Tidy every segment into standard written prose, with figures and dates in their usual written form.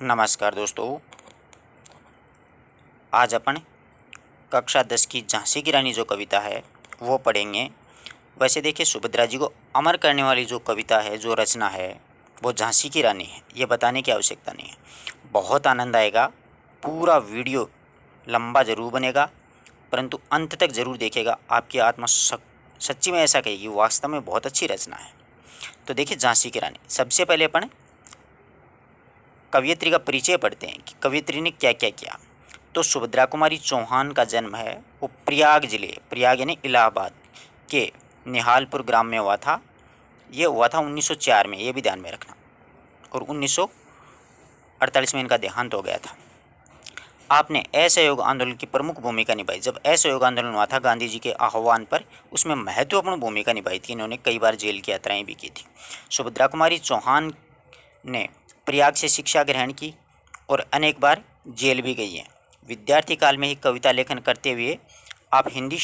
नमस्कार दोस्तों। आज अपन कक्षा 10 की झांसी की रानी जो कविता है वो पढ़ेंगे। वैसे देखिए, सुभद्रा जी को अमर करने वाली जो कविता है, जो रचना है, वो झांसी की रानी है। ये बताने की आवश्यकता नहीं है। बहुत आनंद आएगा। पूरा वीडियो लंबा ज़रूर बनेगा, परंतु अंत तक ज़रूर देखेगा। आपकी आत्मा सच्ची में ऐसा कहेगी, वास्तव में बहुत अच्छी रचना है। तो देखिए, झांसी की रानी, सबसे पहले अपन कवयित्री का परिचय पढ़ते हैं कि कवयित्री ने क्या क्या किया। तो सुभद्रा कुमारी चौहान का जन्म है वो प्रयाग जिले, प्रयाग यानी इलाहाबाद के निहालपुर ग्राम में हुआ था। ये हुआ था 1904 में, ये भी ध्यान में रखना। और 1948 में इनका देहांत हो गया था। आपने असहयोग आंदोलन की प्रमुख भूमिका निभाई। जब असहयोग आंदोलन हुआ था गांधी जी के आह्वान पर, उसमें महत्वपूर्ण भूमिका निभाई थी। इन्होंने कई बार जेल की यात्राएं भी की थी। सुभद्रा कुमारी चौहान ने प्रयाग से शिक्षा ग्रहण की और अनेक बार जेल भी गई हैं। विद्यार्थी काल में ही कविता लेखन करते हुए आप हिंदी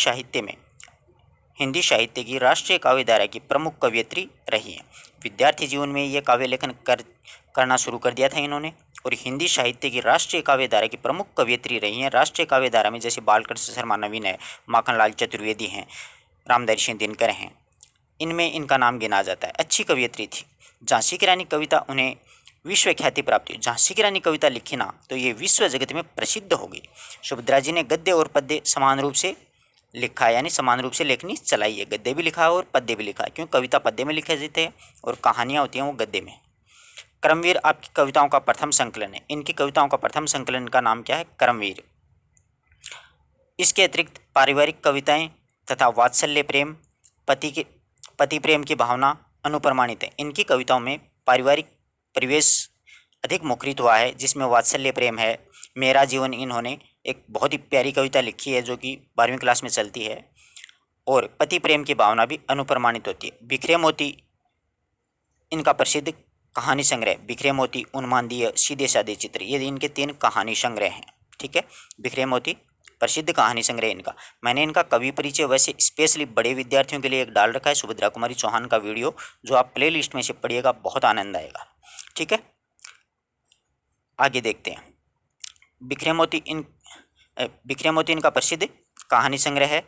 साहित्य की राष्ट्रीय काव्य धारा की प्रमुख कवयित्री रही हैं। विद्यार्थी जीवन में ये काव्य लेखन करना शुरू कर दिया था इन्होंने, और हिंदी साहित्य की राष्ट्रीय काव्य धारा की प्रमुख कवयित्री रही हैं। राष्ट्रीय काव्य धारा में जैसे बालकृष्ण शर्मा नवीन है, माखनलाल चतुर्वेदी हैं, रामधारी सिंह दिनकर हैं, इनमें इनका नाम गिना जाता है। अच्छी कवयित्री थी। झांसी की रानी कविता उन्हें विश्व ख्याति प्राप्त हुई। झांसी की रानी कविता लिखी ना तो ये विश्व जगत में प्रसिद्ध होगी। सुभद्रा जी ने गद्य और पद्य समान रूप से लिखा, यानी समान रूप से लेखनी चलाई है। गद्य भी लिखा है और पद्य भी लिखा है, क्योंकि कविता पद्य में लिखे जाते हैं और कहानियाँ होती हैं वो गद्य में। कर्मवीर आपकी कविताओं का प्रथम संकलन है। इनकी कविताओं का प्रथम संकलन का नाम क्या है? कर्मवीर। इसके अतिरिक्त पारिवारिक कविताएं तथा वात्सल्य प्रेम, पति प्रेम की भावना अनुप्रमाणित है। इनकी कविताओं में पारिवारिक परिवेश अधिक मुखरित हुआ है, जिसमें वात्सल्य प्रेम है। मेरा जीवन, इन्होंने एक बहुत ही प्यारी कविता लिखी है जो कि 12वीं क्लास में चलती है। और पति प्रेम की भावना भी अनुप्रमाणित होती है। बिखरे मोती इनका प्रसिद्ध कहानी संग्रह, बिखरे मोती, उन्मादीय, सीधे साधे चित्र, ये इनके 3 कहानी संग्रह हैं। ठीक है, बिखरे मोती प्रसिद्ध कहानी संग्रह इनका। मैंने इनका कवि परिचय वैसे स्पेशली बड़े विद्यार्थियों के लिए एक डाल रखा है, सुभद्रा कुमारी चौहान का वीडियो, जो आप प्ले लिस्ट में से पढ़िएगा, बहुत आनंद आएगा। ठीक है, आगे देखते हैं। बिखरे मोती इनका प्रसिद्ध कहानी संग्रह है।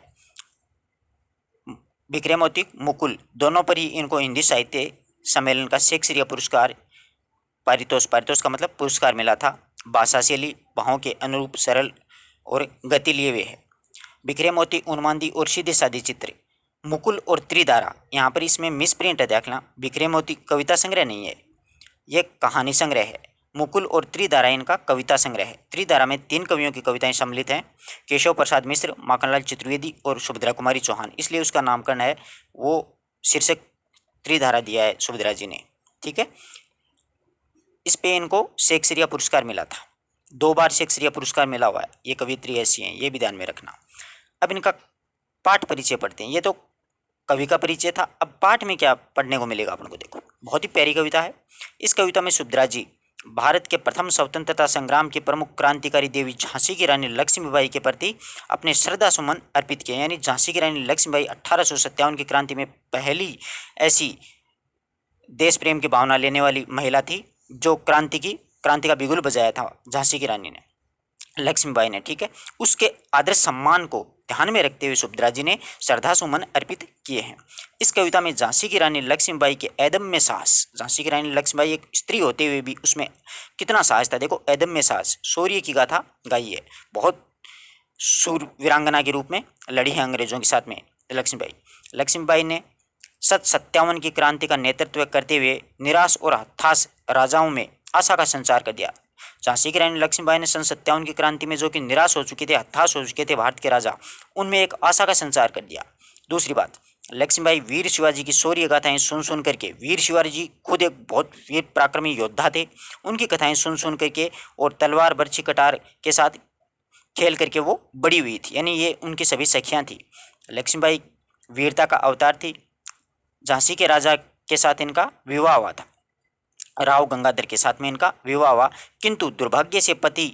बिखरे मोती, मुकुल, दोनों पर ही इनको हिंदी साहित्य सम्मेलन का शेक्सपियर पुरस्कार, पारितोष का मतलब पुरस्कार मिला था। भाषा शैली भावों के अनुरूप सरल और गति लिए हुए है। बिखरे मोती, उन्मादी और सीधे साधे चित्र, मुकुल और त्रिधारा, यहाँ पर इसमें मिस प्रिंट है, देखना। बिखरे मोती कविता संग्रह नहीं है, ये कहानी संग्रह है। मुकुल और त्रिधारा इनका कविता संग्रह है। त्रिधारा में 3 कवियों की कविताएं सम्मिलित हैं, केशव प्रसाद मिश्र, माखनलाल चतुर्वेदी और सुभद्रा कुमारी चौहान, इसलिए उसका नामकरण है, वो शीर्षक त्रिधारा दिया है सुभद्रा जी ने। ठीक है, इस पे इनको शेक्सपियर पुरस्कार मिला था। 2 बार शेक्सपियर पुरस्कार मिला हुआ है। ये कवित्री ऐसी हैं, ये भी ध्यान में रखना। अब इनका पाठ परिचय पढ़ते हैं। ये तो कवि का परिचय था। अब पाठ में क्या पढ़ने को मिलेगा अपन को, देखो, बहुत ही प्यारी कविता है। इस कविता में सुभद्रा जी भारत के प्रथम स्वतंत्रता संग्राम की प्रमुख क्रांतिकारी देवी झांसी की रानी लक्ष्मीबाई के प्रति अपने श्रद्धा सुमन अर्पित किए। यानी झांसी की रानी लक्ष्मीबाई 1857 की क्रांति में पहली ऐसी देश प्रेम की भावना लेने वाली महिला थी जो क्रांति का बिगुल बजाया था झांसी की रानी ने, लक्ष्मीबाई ने। ठीक है, उसके आदर सम्मान को ध्यान में रखते हुए सुभद्रा जी ने श्रद्धा सुमन अर्पित किए हैं। इस कविता में झांसी की रानी लक्ष्मीबाई के अदम्य साहस, झांसी की रानी लक्ष्मीबाई एक स्त्री होते हुए भी उसमें कितना साहस था, देखो, अदम्य साहस, शौर्य की गाथा गाई है। बहुत शूर वीरांगना के रूप में लड़ी है अंग्रेजों के साथ में लक्ष्मीबाई ने 57 की क्रांति का नेतृत्व करते हुए निराश और हताश राजाओं में आशा का संचार कर दिया। झांसी की रानी लक्ष्मीबाई ने 57 की क्रांति में जो कि निराश हो चुके थे, हताश हो चुके थे भारत के राजा, उनमें एक आशा का संचार कर दिया। दूसरी बात, लक्ष्मीबाई वीर शिवाजी की शौर्य गाथाएं सुन करके, वीर शिवाजी जी खुद एक बहुत वीर पराक्रमी योद्धा थे, उनकी कथाएं सुन करके और तलवार बर्छी कटार के साथ खेल करके वो बड़ी हुई थी। यानी ये उनकी सभी सखियाँ थी। लक्ष्मीबाई वीरता का अवतार थी। झांसी के राजा के साथ इनका विवाह हुआ था, राव गंगाधर के साथ में इनका विवाह हुआ, किंतु दुर्भाग्य से पति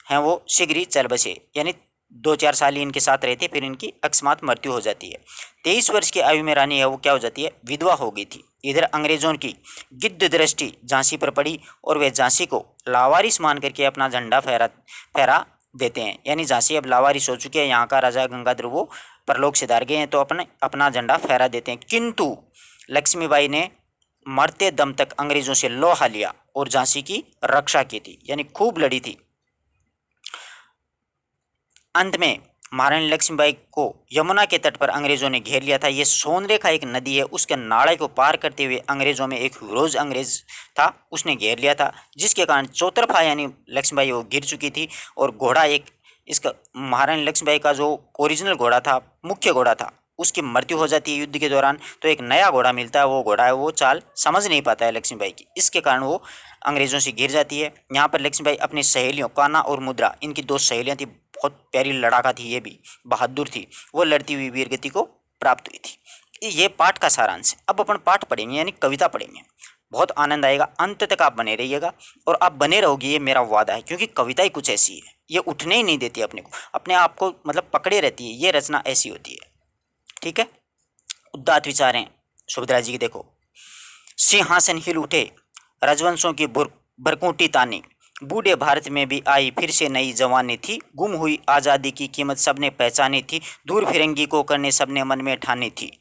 हैं वो शीघ्र ही चल बसे। यानी 2-4 साल ही इनके साथ रहते, फिर इनकी अकस्मात मृत्यु हो जाती है। 23 वर्ष की आयु में रानी है वो क्या हो जाती है? विधवा हो गई थी। इधर अंग्रेजों की गिद्ध दृष्टि झांसी पर पड़ी और वे झांसी को लावारिस मान करके अपना झंडा फहरा देते हैं। यानी झांसी अब लावारिस हो चुके हैं, यहाँ का राजा गंगाधर वो परलोक सिधार गए हैं, तो अपने अपना झंडा फहरा देते हैं। किंतु लक्ष्मीबाई ने मरते दम तक अंग्रेजों से लोहा लिया और झांसी की रक्षा की थी, यानी खूब लड़ी थी। अंत में महारानी लक्ष्मीबाई को यमुना के तट पर अंग्रेजों ने घेर लिया था। ये सोनरेखा एक नदी है, उसके नाले को पार करते हुए अंग्रेजों में एक फिरोज अंग्रेज था, उसने घेर लिया था, जिसके कारण चौतरफा यानी लक्ष्मीबाई वो गिर चुकी थी। और घोड़ा एक इसका महारानी लक्ष्मीबाई का जो ओरिजिनल घोड़ा था, मुख्य घोड़ा था, उसकी मृत्यु हो जाती है युद्ध के दौरान, तो एक नया घोड़ा मिलता है। वो घोड़ा है वो चाल समझ नहीं पाता है लक्ष्मीबाई की, इसके कारण वो अंग्रेजों से गिर जाती है। यहाँ पर लक्ष्मीबाई अपनी सहेलियों कान्हा और मुद्रा, इनकी दो सहेलियाँ थी, बहुत प्यारी लड़ाका थी, ये भी बहादुर थी, वो लड़ती हुई वीरगति को प्राप्त हुई थी। ये पाठ का सारांश है। अब अपन पाठ पढ़ेंगे यानी कविता पढ़ेंगे, बहुत आनंद आएगा, अंत तक आप बने रहिएगा और आप बने रहोगे, ये मेरा वादा है, क्योंकि कविता ही कुछ ऐसी है, ये उठने ही नहीं देती अपने को, अपने आप को मतलब पकड़े रहती है, ये रचना ऐसी होती है। ठीक है, उदात्त विचार हैं सुभद्रा जी की। देखो, सिंहासन हिल उठे, रजवंशों की भरकूटी तानी, बूढ़े भारत में भी आई फिर से नई जवानी थी, गुम हुई आज़ादी की कीमत सबने पहचानी थी, दूर फिरंगी को करने सबने मन में ठानी थी,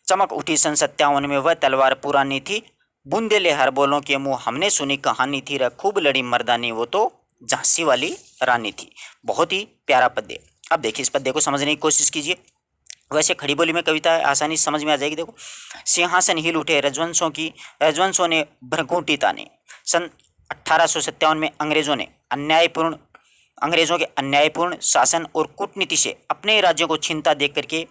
चमक उठी सन 57 में वह तलवार पुरानी थी, बुंदेले हर बोलों के मुंह हमने सुनी कहानी थी, रे खूब लड़ी मर्दानी वो तो झांसी वाली रानी थी। बहुत ही प्यारा पद्य। अब देखिए इस पद्य को समझने की कोशिश कीजिए। वैसे खड़ी बोली में कविता है, आसानी से समझ में आ जाएगी। देखो, सिंहासन हिल उठे, रजवंशों ने भरकूटी तानी। सन 1857 में अंग्रेजों के अन्यायपूर्ण शासन और कूटनीति से अपने राज्यों को छीनता देख करके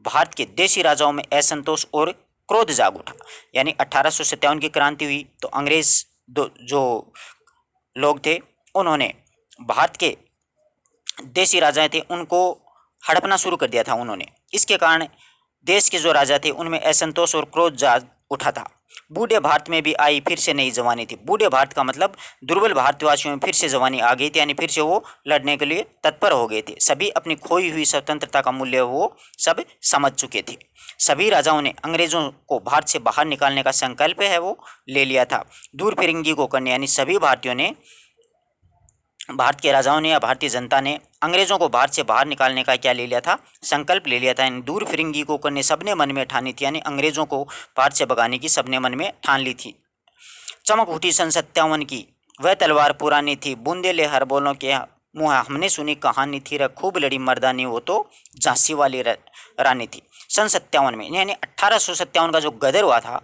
भारत के देशी राजाओं में असंतोष और क्रोध जाग उठा। यानी 1857 की क्रांति हुई तो अंग्रेज जो लोग थे उन्होंने भारत के देशी राजा थे उनको हड़पना शुरू कर दिया था उन्होंने। इसके कारण देश के जो राजा थे उनमें असंतोष और क्रोध जाग उठा था। बूढ़े भारत में भी आई फिर से नई जवानी थी। बूढ़े भारत का मतलब दुर्बल भारतवासियों में फिर से जवानी आ गई थी, यानी फिर से वो लड़ने के लिए तत्पर हो गए थे। सभी अपनी खोई हुई स्वतंत्रता का मूल्य वो सब समझ चुके थे। सभी राजाओं ने अंग्रेजों को भारत से बाहर निकालने का संकल्प है वो ले लिया था। दूर फिरंगी को करने यानी सभी भारतीयों ने, भारत के राजाओं ने या भारतीय जनता ने अंग्रेजों को भारत से बाहर निकालने का क्या ले लिया था, संकल्प ले लिया था। यानी दूर फिरंगी को करने सबने मन में ठानी थी, यानी अंग्रेजों को भारत से भगाने की सबने मन में ठान ली थी। चमक उठी सन 57 की वह तलवार पुरानी थी, बूंदेले हर बोलों के मुँह हमने सुनी कहानी थी, रे खूब लड़ी मर्दानी वो तो झांसी वाली रानी थी। सन 57 में यानी 1857 का जो गदर हुआ था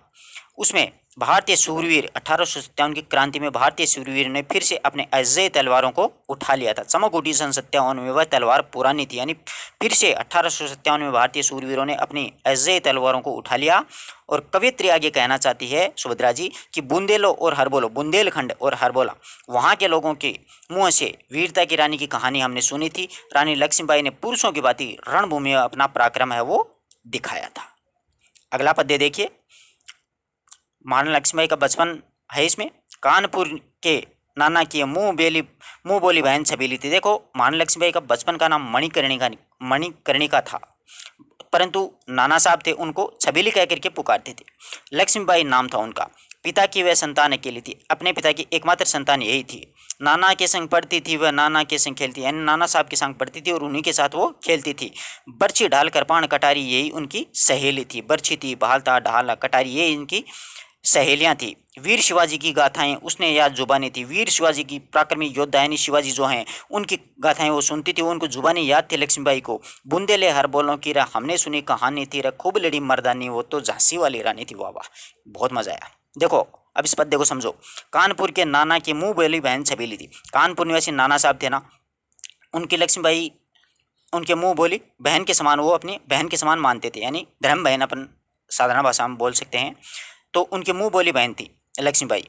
उसमें भारतीय सूरवीर 1857 की क्रांति में भारतीय सूरवीर ने फिर से अपने अजय तलवारों को उठा लिया था। चमक उठी सन 57 में वह तलवार पुरानी थी, यानी फिर से 1857 में भारतीय सूरवीरों ने अपनी अजय तलवारों को उठा लिया। और कवियत्री आगे कहना चाहती है सुभद्रा जी कि बुंदेलो और हरबोलो, बुंदेलखंड और हरबोला वहाँ के लोगों के मुँह से वीरता की रानी की कहानी हमने सुनी थी। रानी लक्ष्मीबाई ने पुरुषों की भांति रणभूमि में अपना पराक्रम है वो दिखाया था। अगला पद्य देखिए, महारानी लक्ष्मीबाई का बचपन है इसमें। कानपुर के नाना की मुँह बोली बहन छबीली थी। देखो, महारानी लक्ष्मीबाई का बचपन का नाम मणिकर्णिका था, परंतु नाना साहब थे उनको छबीली कह करके पुकारते थे। लक्ष्मीबाई नाम था उनका। पिता की वह संतान अकेली थी, अपने पिता की एकमात्र संतान यही थी। नाना के संग पढ़ती थी वह, नाना के संग खेलती, यानी नाना साहब के संग पढ़ती थी और उन्हीं के साथ वो खेलती थी। बर्छी ढाल कृपाण कटारी यही उनकी सहेली थी। बर्छी थी, भालता, ढाल, कटारी ये इनकी सहेलियां थी। वीर शिवाजी की गाथाएं उसने याद जुबानी थी। वीर शिवाजी की पराक्रमी योद्धा यानी शिवाजी जो हैं उनकी गाथाएं वो सुनती थी, वो उनको जुबानी याद थी लक्ष्मीबाई को। बुंदेले हर बोलों की रा हमने सुनी कहानी थी, रा खूब लड़ी मर्दानी वो तो झांसी वाली रानी थी। वाह वाह, बहुत मजा आया। देखो अब इस पद्य को समझो। कानपुर के नाना की मुँह बोली बहन छबीली थी। कानपुर निवासी नाना साहब थे ना, उनकी लक्ष्मीबाई उनके मुँह बोली बहन के समान, वो अपनी बहन के समान मानते थे, यानी धर्म बहन अपन साधारण भाषा में बोल सकते हैं। तो उनकी मुँह बोली बहन थी लक्ष्मीबाई,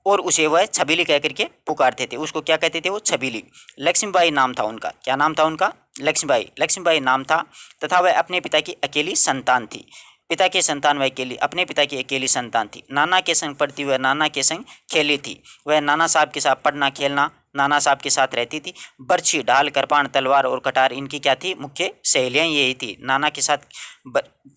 और उसे वह छबीली कह करके पुकारते थे। उसको क्या कहते थे वो, छबीली। लक्ष्मीबाई नाम था उनका। क्या नाम था उनका, लक्ष्मीबाई। लक्ष्मीबाई नाम था तथा वह अपने पिता की अकेली संतान थी। पिता के संतान वह अकेली, अपने पिता की अकेली संतान थी। नाना के संग पढ़ती, वह नाना के संग खेली थी। वह नाना साहब के साथ पढ़ना खेलना नाना साहब के साथ रहती थी। बर्छी, ढाल, कृपाण, तलवार और कटार इनकी क्या थी, मुख्य सहेलियां यही थी। नाना के साथ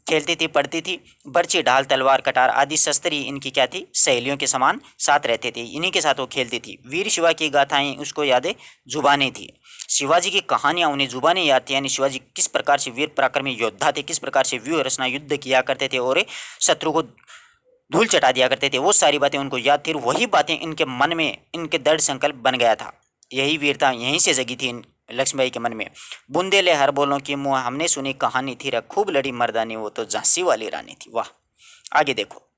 खेलती थी, पढ़ती थी। बर्छी, ढाल, तलवार, कटार आदि शस्त्र ही इनकी क्या थी, सहेलियों के समान साथ रहते थे, इन्हीं के साथ वो खेलती थी। वीर शिवा की गाथाएं उसको यादें जुबानी थी। शिवाजी की कहानियां उन्हें जुबानी याद थी, यानी शिवाजी किस प्रकार से वीर पराक्रमी योद्धा थे, किस प्रकार से व्यूह रचना युद्ध किया करते थे और शत्रु को धूल चटा दिया करते थे, वो सारी बातें उनको याद थी। वही बातें इनके मन में, इनके दृढ़ संकल्प बन गया था। यही वीरता यहीं से जगी थी लक्ष्मीबाई के मन में। बूंदेले हर बोलों की मुँह हमने सुनी कहानी थी रे, खूब लड़ी मर्दानी वो तो झांसी वाली रानी थी। वाह। आगे देखो,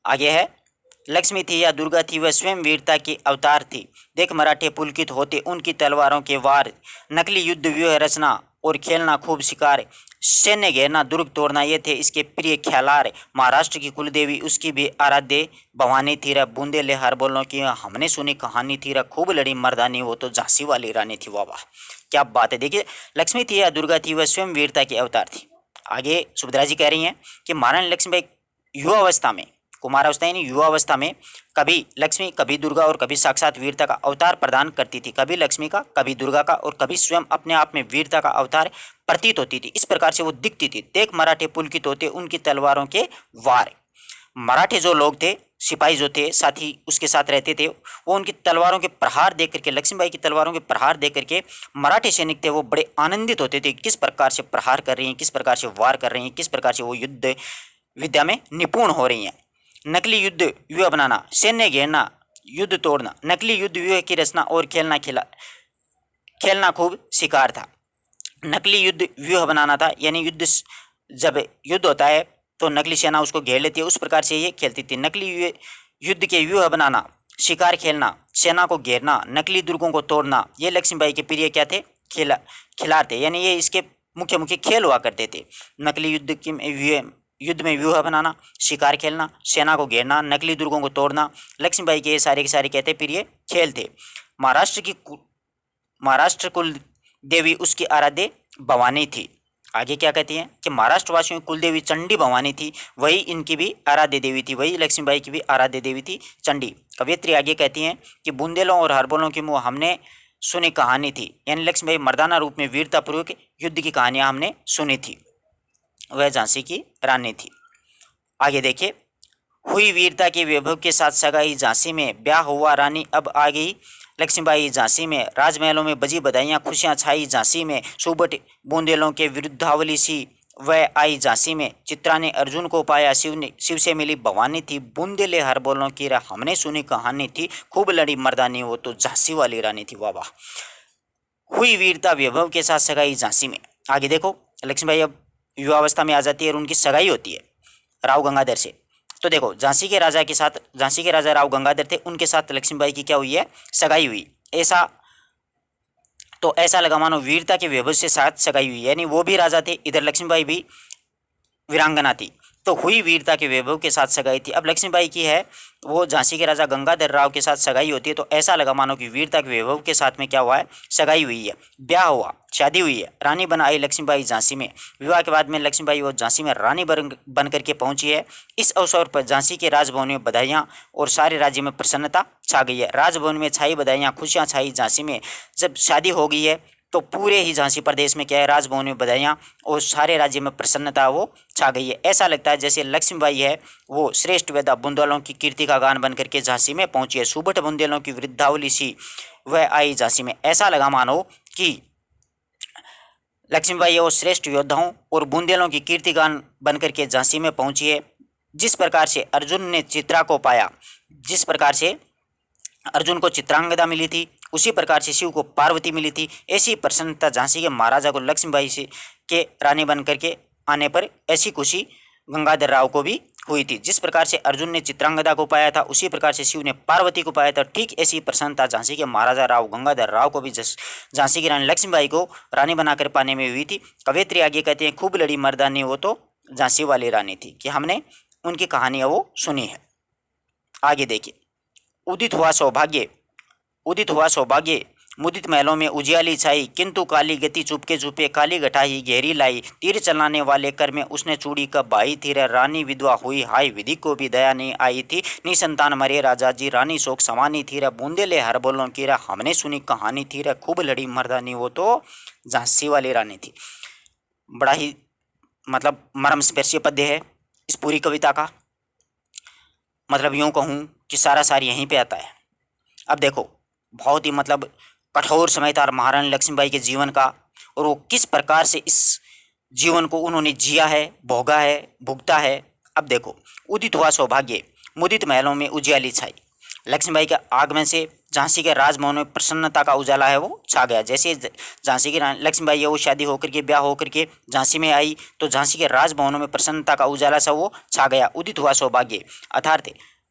आगे है लक्ष्मी थी या दुर्गा थी, वह स्वयं वीरता की अवतार थी। देख मराठे पुलकित होते उनकी तलवारों के वार, नकली युद्ध व्यूह रचना और खेलना खूब शिकार, सैन्य घेरना दुर्ग तोड़ना, ये थे इसके प्रिय ख्यालार। महाराष्ट्र की कुलदेवी उसकी भी आराध्य भवानी थी रे, बूंदेले हर बोलों की हमने सुनी कहानी थी रे, खूब लड़ी मर्दानी वो तो झांसी वाली रानी थी। वाह वाह, क्या बात है। देखिए, लक्ष्मी थी या दुर्गा थी, वह स्वयं वीरता की अवतार थी। आगे सुभद्रा जी कह रही हैं कि महारानी लक्ष्मीबाई युवावस्था में, कुमारावस्था यानी युवावस्था में, कभी लक्ष्मी, कभी दुर्गा और कभी साक्षात वीरता का अवतार प्रदान करती थी। कभी लक्ष्मी का, कभी दुर्गा का और कभी स्वयं अपने आप में वीरता का अवतार प्रतीत होती थी। इस प्रकार से वो दिखती थी। देख मराठे पुलकित होते उनकी तलवारों के वार। मराठे जो लोग थे, सिपाही जो थे, साथी उसके साथ रहते थे, वो उनकी तलवारों के प्रहार देख करके, लक्ष्मीबाई की तलवारों के प्रहार देख करके मराठे सैनिक थे वो बड़े आनंदित होते थे। किस प्रकार से प्रहार कर रही हैं, किस प्रकार से वार कर रही हैं, किस प्रकार से वो युद्ध विद्या में निपुण हो रही हैं। नकली युद्ध व्यूह बनाना, सैन्य घेरना, युद्ध तोड़ना, नकली युद्ध व्यूह की रचना और खेलना खूब शिकार था। नकली युद्ध व्यूह बनाना था, यानी जब युद्ध होता है तो नकली सेना उसको घेर लेती है, उस प्रकार से ये खेलती थी। नकली युद्ध के व्यूह बनाना, शिकार खेलना, सेना को घेरना, नकली दुर्गों को तोड़ना, ये लक्ष्मीबाई के प्रिय क्या थे, खिलाड़ थे, यानी ये इसके मुख्य मुख्य खेल हुआ करते थे। नकली युद्ध में व्यूह बनाना, शिकार खेलना, सेना को घेरना, नकली दुर्गों को तोड़ना, लक्ष्मीबाई के सारे के सारे कहते प्रिय खेल थे। महाराष्ट्र कुल देवी उसकी आराध्य भवानी थी। आगे क्या कहती हैं कि महाराष्ट्र वासियों की कुल देवी चंडी भवानी थी, वही इनकी भी आराध्य देवी थी, वही लक्ष्मीबाई की भी आराध्य देवी थी चंडी। कवयित्री आगे कहती हैं कि बूंदेलों और हरबोलों की मुँह हमने सुनी कहानी थी, यानी लक्ष्मीबाई मर्दाना रूप में वीरतापूर्वक युद्ध की कहानियां हमने सुनी थी, वह झांसी की रानी थी। आगे देखिए, हुई वीरता के वैभव के साथ सगाई झांसी में, ब्याह हुआ रानी अब आ गई लक्ष्मीबाई झांसी में, राजमहलों में बजी बधाइयाँ खुशियाँ छाई झांसी में, सुबट बूंदेलों के विरुद्धावली सी वह आई झांसी में, चित्रा ने अर्जुन को पाया, शिव से मिली भवानी थी, बूंदेले हर बोलों की हमने सुनी कहानी थी, खूब लड़ी मर्दानी वो तो झांसी वाली रानी थी। वाह वाह। हुई वीरता वैभव के साथ सगाई झांसी में। आगे देखो, लक्ष्मीबाई अब युवावस्था में आ जाती है और उनकी सगाई होती है राव गंगाधर से। तो देखो, झांसी के राजा राव गंगाधर थे, उनके साथ लक्ष्मीबाई की क्या हुई है, सगाई हुई। ऐसा लगा मानो वीरता के वैभव से साथ सगाई हुई, यानी वो भी राजा थे, इधर लक्ष्मीबाई भी वीरांगना थी, तो हुई वीरता के वैभव के साथ सगाई थी। अब लक्ष्मीबाई की है वो झांसी के राजा गंगाधर राव के साथ सगाई होती है, तो ऐसा लगा मानो कि वीरता के वैभव के साथ में क्या हुआ है, सगाई हुई है, ब्याह हुआ, शादी हुई है, रानी बन आई लक्ष्मीबाई झांसी में। विवाह के बाद में लक्ष्मीबाई वो झांसी में रानी बन करके पहुंची है। इस अवसर पर झांसी के राजभवन में बधाइयाँ और सारे राज्य में प्रसन्नता छा गई है। राजभवन में छाई बधाइयाँ, खुशियाँ छाई झांसी में। जब शादी हो गई है तो पूरे ही झांसी प्रदेश में क्या है, राजभवन में बधाइयाँ और सारे राज्य में प्रसन्नता वो छा गई है। ऐसा लगता है जैसे लक्ष्मीबाई है वो श्रेष्ठ वेदा बुंदेलों की कीर्ति का गान बन करके झांसी में पहुंची है। सुबट बुंदेलों की वृद्धावली सी वह आई झांसी में। ऐसा लगा मानो कि लक्ष्मीबाई वो श्रेष्ठ योद्धाओं और बुंदेलों की कीर्ति गान बन करके झांसी में पहुंची है। जिस प्रकार से अर्जुन ने चित्रा को पाया, जिस प्रकार से अर्जुन को चित्रांगदा मिली थी, उसी प्रकार से शिव को पार्वती मिली थी। ऐसी प्रसन्नता झांसी के महाराजा को लक्ष्मीबाई से के रानी बन करके आने पर ऐसी खुशी गंगाधर राव को भी हुई थी। जिस प्रकार से अर्जुन ने चित्रांगदा को पाया था, उसी प्रकार से शिव ने पार्वती को पाया था। ठीक ऐसी प्रसन्नता झांसी के महाराजा राव गंगाधर राव को भी झांसी की रानी लक्ष्मीबाई को रानी बनाकर पाने में हुई थी। कवयित्री आगे कहते हैं, खूब लड़ी मर्दानी वो तो झांसी वाली रानी थी, कि हमने उनकी कहानियाँ वो सुनी है। आगे देखिए, उदित हुआ सौभाग्य मुदित महलों में उजियाली छाई, किंतु काली गति चुपके चुपके काली घटा ही गहरी लाई। तीर चलाने वाले कर में उसने चूड़ी कब बाई थी रे, रानी विधवा हुई हाय विधि को भी दया नहीं आई थी। निसंतान मरे राजा जी, रानी शोक समानी थी रे, बूंदेले हर बोलों की रे, हमने सुनी कहानी थी रे, खूब लड़ी मर्दानी वो तो झांसी वाली रानी थी। बड़ा ही मतलब मर्म स्पर्शी पद्य है इस पूरी कविता का। मतलब यूं कहूँ कि सारा सार यहीं पे आता है। अब देखो, बहुत ही मतलब कठोर समय था महारानी लक्ष्मीबाई के जीवन का, और वो किस प्रकार से इस जीवन को उन्होंने जिया है, भोगा है, भुगता है। अब देखो, उदित हुआ सौभाग्य, मुदित महलों में उजियाली छाई। लक्ष्मीबाई के आगमन से झांसी के राजभवन में प्रसन्नता का उजाला है वो छा गया। जैसे झांसी की लक्ष्मीबाई है वो शादी होकर के, ब्याह होकर के झांसी में आई, तो झांसी के राजभवनों में प्रसन्नता का उजाला सा वो छा गया। उदित हुआ सौभाग्य अर्थात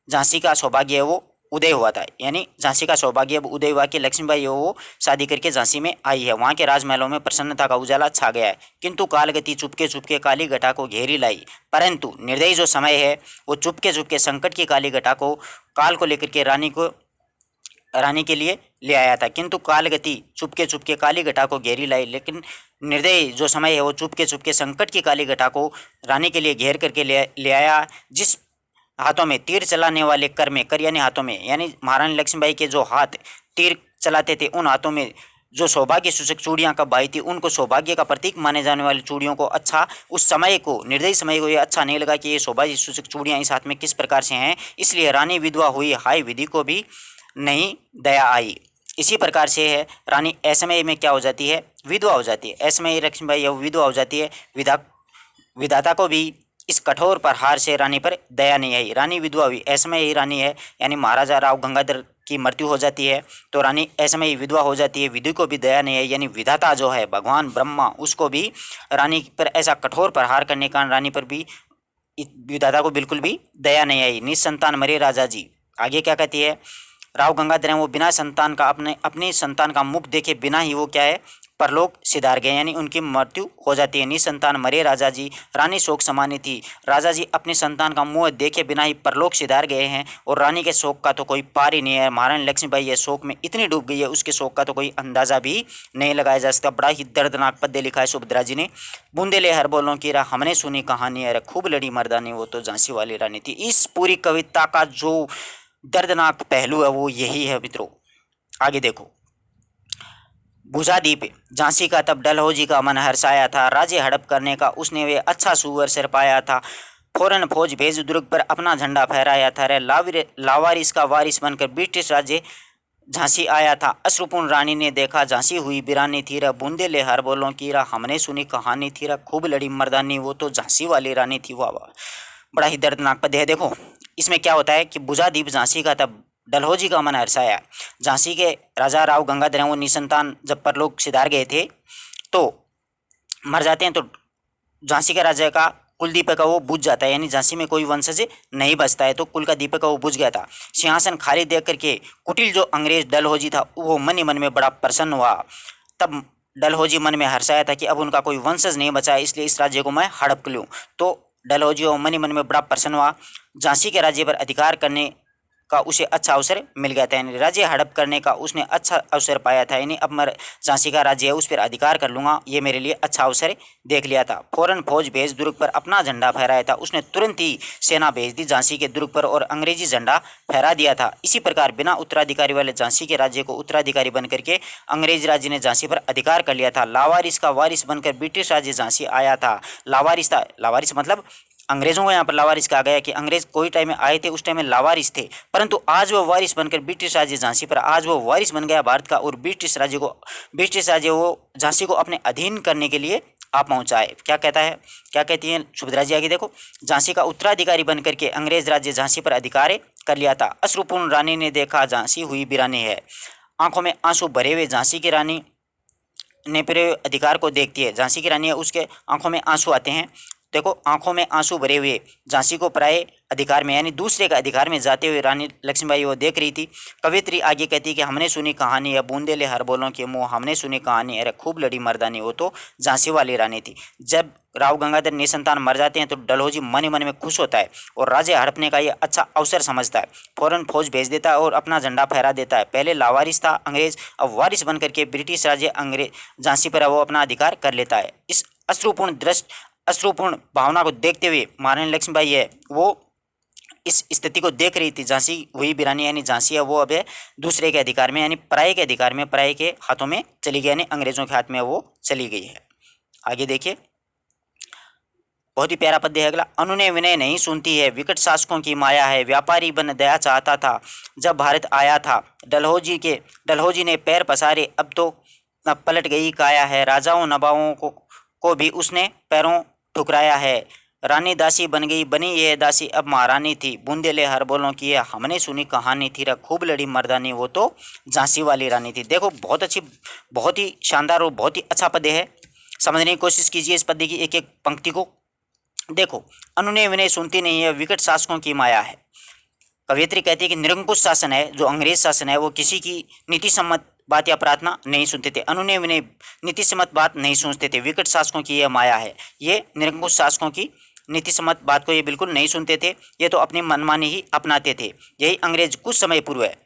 झांसी का सौभाग्य है वो उदय हुआ था, यानी झांसी का सौभाग्य अब उदय हुआ कि लक्ष्मीबाई वो शादी करके झांसी में आई है। वहाँ के राजमहलों में प्रसन्नता का उजाला छा गया है। किंतु कालगति चुपके चुपके काली घटा को घेरी लाई, परंतु निर्दयी जो समय है वो चुपके चुपके संकट की काली घटा को, काल को लेकर के रानी के लिए ले आया था। किंतु कालगति चुपके चुपके काली घटा को घेरी लाई, लेकिन निर्दयी जो समय है वो चुपके चुपके संकट की काली घटा को रानी के लिए घेर करके ले आया। जिस हाथों में तीर चलाने वाले कर में, कर यानी हाथों में, यानी महारानी लक्ष्मीबाई के जो हाथ तीर चलाते थे उन हाथों में जो सौभाग्य सूचक चूड़ियां कब आई थी, उनको सौभाग्य का प्रतीक माने जाने वाली चूड़ियों को अच्छा, उस समय को, निर्दयी समय को ये अच्छा नहीं लगा कि ये सौभाग्य सूचक चूड़ियां इस हाथ में किस प्रकार से हैं, इसलिए रानी विधवा हुई हाय विधि को भी नहीं दया आई। इसी प्रकार से है रानी असमय में क्या हो जाती है, विधवा हो जाती है। असमय लक्ष्मीबाई विधवा हो जाती है। विधाता को भी इस कठोर प्रहार से रानी पर दया नहीं आई, रानी विधवा हुई। ऐसमय ही रानी है, यानी महाराजा राव गंगाधर की मृत्यु हो जाती है तो रानी ऐसमय ही विधवा हो जाती है। विधि को भी दया नहीं है, यानी विधाता जो है भगवान ब्रह्मा, उसको भी रानी पर ऐसा कठोर प्रहार करने के कारण रानी पर भी, विधाता को बिल्कुल भी दया नहीं आई। निसंतान मरे राजा जी, आगे क्या कहती है, राव गंगाधर हैं वो बिना संतान का, अपनी संतान का मुख देखे बिना ही वो क्या है, परलोक सिधार गए, यानी उनकी मृत्यु हो जाती है। निसंतान मरे राजा जी, रानी शोक समानी थी। राजा जी अपनी संतान का मुंह देखे बिना ही परलोक सिधार गए हैं, और रानी के शोक का तो कोई पार ही नहीं है। महारानी लक्ष्मीबाई ये शोक में इतनी डूब गई है, उसके शोक का तो कोई अंदाजा भी नहीं लगाया जा सकता। बड़ा ही दर्दनाक पद्य लिखा है सुभद्रा जी ने। बूंदेले हर बोलों की रा, हमने सुनी कहानी है, खूब लड़ी मर्दानी वो तो झांसी वाली रानी थी। इस पूरी कविता का जो दर्दनाक पहलू है वो यही है मित्रों। आगे देखो, भुजादीप, झांसी का तब डलहौजी का मन हर्षाया था, राज्य हड़प करने का उसने वे अच्छा सुअर सिर पाया था। फौरन फौज भेज दुर्ग पर अपना झंडा फहराया था रे, लावारिस का वारिस बनकर ब्रिटिश राज्य झांसी आया था। अश्रुपूर्ण रानी ने देखा झांसी हुई बिरानी थी रे, बूंदेले हर बोलों की रा, हमने सुनी कहानी थी रे, खूब लड़ी मर्दानी वो तो झांसी वाली रानी थी। वाह वाह, बड़ा ही दर्दनाक पद्य है। देखो इसमें क्या होता है कि भुजादीप झांसी का तब डलहौजी का मन हर्षाया। झांसी के राजा राव गंगाधर हैं वो निसंतान जब परलोक सिधार गए थे तो मर जाते हैं, तो झांसी के राजा का कुल दीपक का वो बुझ जाता है, यानी झांसी में कोई वंशज नहीं बचता है, तो कुल का दीपक का वो बुझ गया था। सिंहासन खाली देख करके कुटिल जो अंग्रेज डलहौजी था वो मन ही मन में बड़ा प्रसन्न हुआ। तब डलहौजी मन में हर्षाया था कि अब उनका कोई वंशज नहीं बचा है, इसलिए इस राज्य को मैं हड़प लूँ। तो डलहौजी मन ही मन में बड़ा प्रसन्न हुआ। झांसी के राज्य पर अधिकार करने का उसे अच्छा अवसर मिल गया था, यानी राज्य हड़प करने का उसने अच्छा अवसर पाया था, यानी अब मैं झांसी का राज्य है उस पर अधिकार कर लूँगा, ये मेरे लिए अच्छा अवसर देख लिया था। फौरन फौज भेज दुर्ग पर अपना झंडा फहराया था, उसने तुरंत ही सेना भेज दी झांसी के दुर्ग पर और अंग्रेजी झंडा फहरा दिया था। इसी प्रकार बिना उत्तराधिकारी वाले झांसी के राज्य को उत्तराधिकारी बन करके अंग्रेज राज्य ने झांसी पर अधिकार कर लिया था। लावारिस का वारिस बनकर ब्रिटिश राज्य झांसी आया था। लावारिस था, लावारिस मतलब अंग्रेजों को यहाँ पर लावारिस कहा गया कि अंग्रेज कोई टाइम में आए थे, उस टाइम में लावारिस थे, परंतु आज वो वारिस बनकर ब्रिटिश राज्य झांसी पर, आज वो वारिस बन गया भारत का, और ब्रिटिश राज्य वो झांसी को अपने अधीन करने के लिए आप पहुँचाए। क्या कहता है, क्या कहती हैं सुभद्रा जी, आगे देखो, झांसी का उत्तराधिकारी बन करके अंग्रेज राज्य झांसी पर अधिकार कर लिया था। अश्रुपूर्ण रानी ने देखा झांसी हुई बिरानी है, आंखों में आंसू भरे हुए झांसी की रानी ने फिर अधिकार को देखती है। झांसी की रानी है उसके आंखों में आंसू आते हैं। देखो, आंखों में आंसू भरे हुए झांसी को पराये अधिकार में यानी दूसरे का अधिकार में जाते हुए रानी लक्ष्मीबाई वो देख रही थी। कवियत्री आगे कहती है कि हमने सुनी कहानी, या बूंदेले हर बोलों के मुंह, हमने सुनी कहानी, अरे खूब लड़ी मर्दानी, वो तो झांसी वाली रानी थी। जब राव गंगाधर निसंतान मर जाते हैं तो डलहौजी मन ही मन में खुश होता है और राज्य हड़पने का ये अच्छा अवसर समझता है। फौरन फौज भेज देता है और अपना झंडा फहरा देता है। पहले लावारिस था अंग्रेज, अब वारिस बनकर के ब्रिटिश राज्य अंग्रेज झांसी पर वो अपना अधिकार कर लेता है। इस अश्रुपूर्ण भावना को देखते हुए महारानी लक्ष्मीबाई है वो इस स्थिति को देख रही थी। झांसी हुई वीरानी यानी झांसी है वो अब है दूसरे के अधिकार में, यानी पराये के अधिकार में, पराये के हाथों में चली गई, यानी अंग्रेजों के हाथ में वो चली गई है। आगे देखिए, बहुत ही प्यारा पद्य है अगला। अनुनय विनय नहीं सुनती है, विकट शासकों की माया है, व्यापारी बन दया चाहता था जब भारत आया था, डलहौजी ने पैर पसारे अब तो पलट गई काया है, राजाओं नवाबों को भी उसने पैरों ठुकराया है, रानी दासी बन गई बनी ये दासी अब महारानी थी, बूंदेले हर बोलों की है हमने सुनी कहानी थी, खूब लड़ी मर्दानी, वो तो झांसी वाली रानी थी। देखो, बहुत अच्छी, बहुत ही शानदार और बहुत ही अच्छा पद्य है। समझने की कोशिश कीजिए इस पद्य की एक एक पंक्ति को। देखो, अनुनय विनय सुनती नहीं है, विकट शासकों की माया है। कवियत्री कहती है कि निरंकुश शासन है, जो अंग्रेज शासन है, वो किसी की नीति सम्मत बात या प्रार्थना नहीं सुनते थे। अनुनय विनय नीति सम्मत बात नहीं सोचते थे। विकट शासकों की यह माया है, ये निरंकुश शासकों की नीति सम्मत बात को ये बिल्कुल नहीं सुनते थे, ये तो अपनी मनमानी ही अपनाते थे। यही अंग्रेज कुछ समय पूर्व है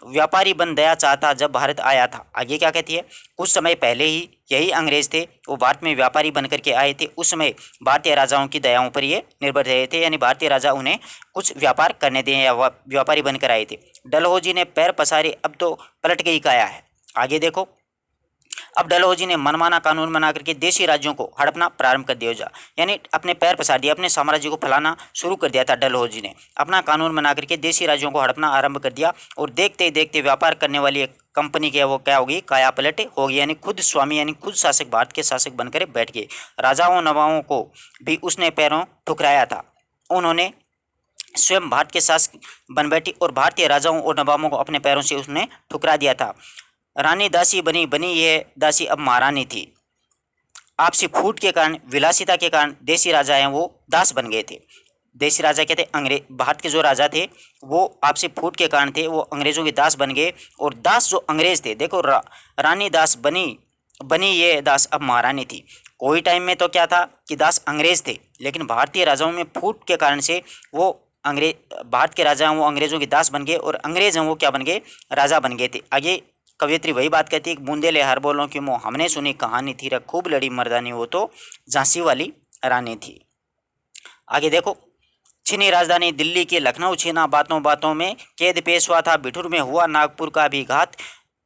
व्यापारी बन दया चाहता जब भारत आया था। आगे क्या कहती है, कुछ समय पहले ही यही अंग्रेज थे वो भारत में व्यापारी बनकर के आए थे। उस समय भारतीय राजाओं की दयाओं पर ये निर्भर रहे थे, यानी भारतीय राजा उन्हें कुछ व्यापार करने दें या व्यापारी बनकर आए थे। डलहौजी ने पैर पसारे अब तो पलट गई काया है। आगे देखो, अब डलहौजी ने मनमाना कानून बना करके देशी राज्यों को हड़पना प्रारंभ कर दिया, यानी अपने पैर पसार दिया, अपने साम्राज्य को फैलाना शुरू कर दिया था। डलहौजी ने अपना कानून बना करके देशी राज्यों को हड़पना आरंभ कर दिया और देखते ही देखते व्यापार करने वाली एक कंपनी के वो क्या होगी, काया पलट होगी, यानी खुद स्वामी यानी खुद शासक, भारत के शासक बनकर बैठ गए। राजाओं नवाबों को भी उसने पैरों ठुकराया था, उन्होंने स्वयं भारत के शासक बन बैठी और भारतीय राजाओं और नवाबों को अपने पैरों से उसने ठुकरा दिया था। रानी दासी बनी यह दासी अब महारानी थी। आपसी फूट के कारण, विलासिता के कारण देसी राजा हैं वो दास बन गए थे। देसी राजा कहते अंग्रेज, भारत के जो राजा थे वो आपसी फूट के कारण थे वो अंग्रेजों के दास बन गए, और दास जो अंग्रेज थे, देखो रानी दास बनी ये दास अब महारानी थी। कोई टाइम में तो क्या था कि दास अंग्रेज थे, लेकिन भारतीय राजाओं में फूट के कारण से वो भारत के राजा हैं वो अंग्रेजों के दास बन गए, और अंग्रेज हैं वो क्या बन गए, राजा बन गए थे। आगे कवियत्री वही बात कहती है कि बूंदेले हर बोलों की मुँह, हमने सुनी कहानी थी, खूब लड़ी मर्दानी, वो तो झांसी वाली रानी थी। आगे देखो, छीनी राजधानी दिल्ली की, लखनऊ छीना बातों बातों में, कैद पेशवा था बिठूर में, हुआ नागपुर का भी घात,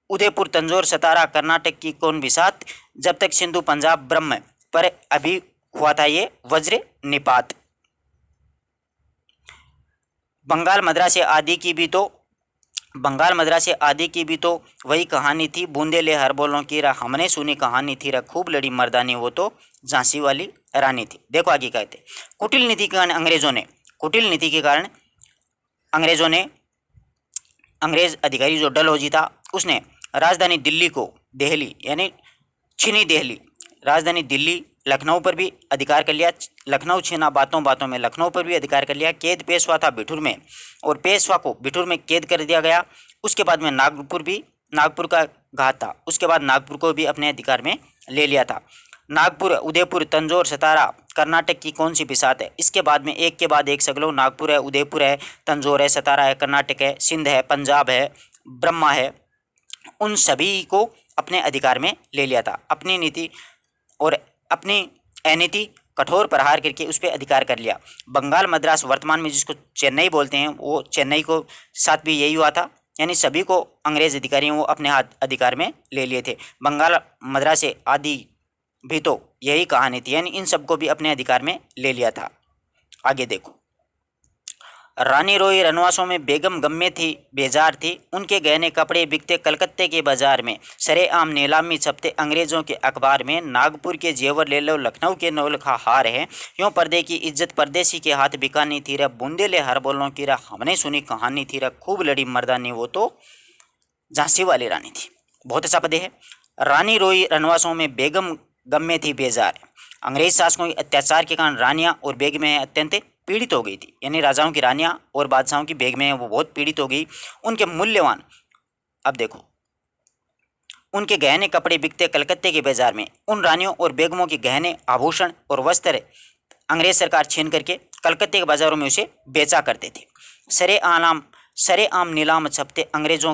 उदयपुर तंजौर सतारा कर्नाटक की कौन बिसात, जब तक सिंधु पंजाब ब्रह्म पर अभी हुआ था ये वज्र निपात। बंगाल मद्रास आदि की भी तो वही कहानी थी, बूंदेले हर बोलों की हमने सुनी कहानी थी, खूब लड़ी मर्दानी, वो तो झांसी वाली रानी थी। देखो आगे कहते, कुटिल नीति के कारण अंग्रेजों ने अंग्रेज अधिकारी जो डलहौजी था उसने राजधानी दिल्ली को, दिल्ली यानी छीनी दिल्ली, राजधानी दिल्ली लखनऊ पर भी अधिकार कर लिया। लखनऊ छीना बातों बातों में, लखनऊ पर भी अधिकार कर लिया। कैद पेशवा था बिठूर में, और पेशवा को बिठूर में कैद कर दिया गया। उसके बाद में नागपुर का घात था, उसके बाद नागपुर को भी अपने अधिकार में ले लिया था। नागपुर, उदयपुर, तंजौर, सतारा कर्नाटक की कौन सी बिसात है। इसके बाद में एक के बाद एक सगलो, नागपुर है, उदयपुर है, तंजौर है, सतारा है, कर्नाटक है, सिंध है, पंजाब है, ब्रह्मा है, उन सभी को अपने अधिकार में ले लिया था। अपनी नीति और अपनी अनीति कठोर प्रहार करके उस पर अधिकार कर लिया। बंगाल मद्रास, वर्तमान में जिसको चेन्नई बोलते हैं, वो चेन्नई को साथ भी यही हुआ था, यानी सभी को अंग्रेज अधिकारी वो अपने हाथ अधिकार में ले लिए थे। बंगाल मद्रास आदि भी तो यही कहानी थी, यानी इन सबको भी अपने अधिकार में ले लिया था। आगे देखो, रानी रोई रनवासों में, बेगम गम्मे थी बेजार थी, उनके गहने कपड़े बिकते कलकत्ते के बाजार में, सरेआम नीलामी छपते अंग्रेजों के अखबार में, नागपुर के जेवर ले लो लखनऊ के नौलखा हार है, यूँ पर्दे की इज्जत परदेसी के हाथ बिकानी थी, बूंदेले हर बोलों की हमने सुनी कहानी थी, खूब लड़ी मर्दानी, वो तो झांसी वाली रानी थी। बहुत अच्छा पदे है। रानी रोई रनवासों में, बेगम गम्मे थी बेजार, अंग्रेज शासकों के अत्याचार के कारण रानियां और बेगमें अत्यंत पीड़ित हो गई थी, यानी राजाओं की रानियां और बादशाहों की बेगमें वो बहुत पीड़ित हो गई। उनके मूल्यवान, अब देखो, उनके गहने कपड़े बिकते कलकत्ते के बाजार में। उन रानियों और बेगमों के गहने, आभूषण और वस्त्र अंग्रेज सरकार छीन करके कलकत्ते के बाजारों में उसे बेचा करते थे। सरेआम नीलाम छपते अंग्रेजों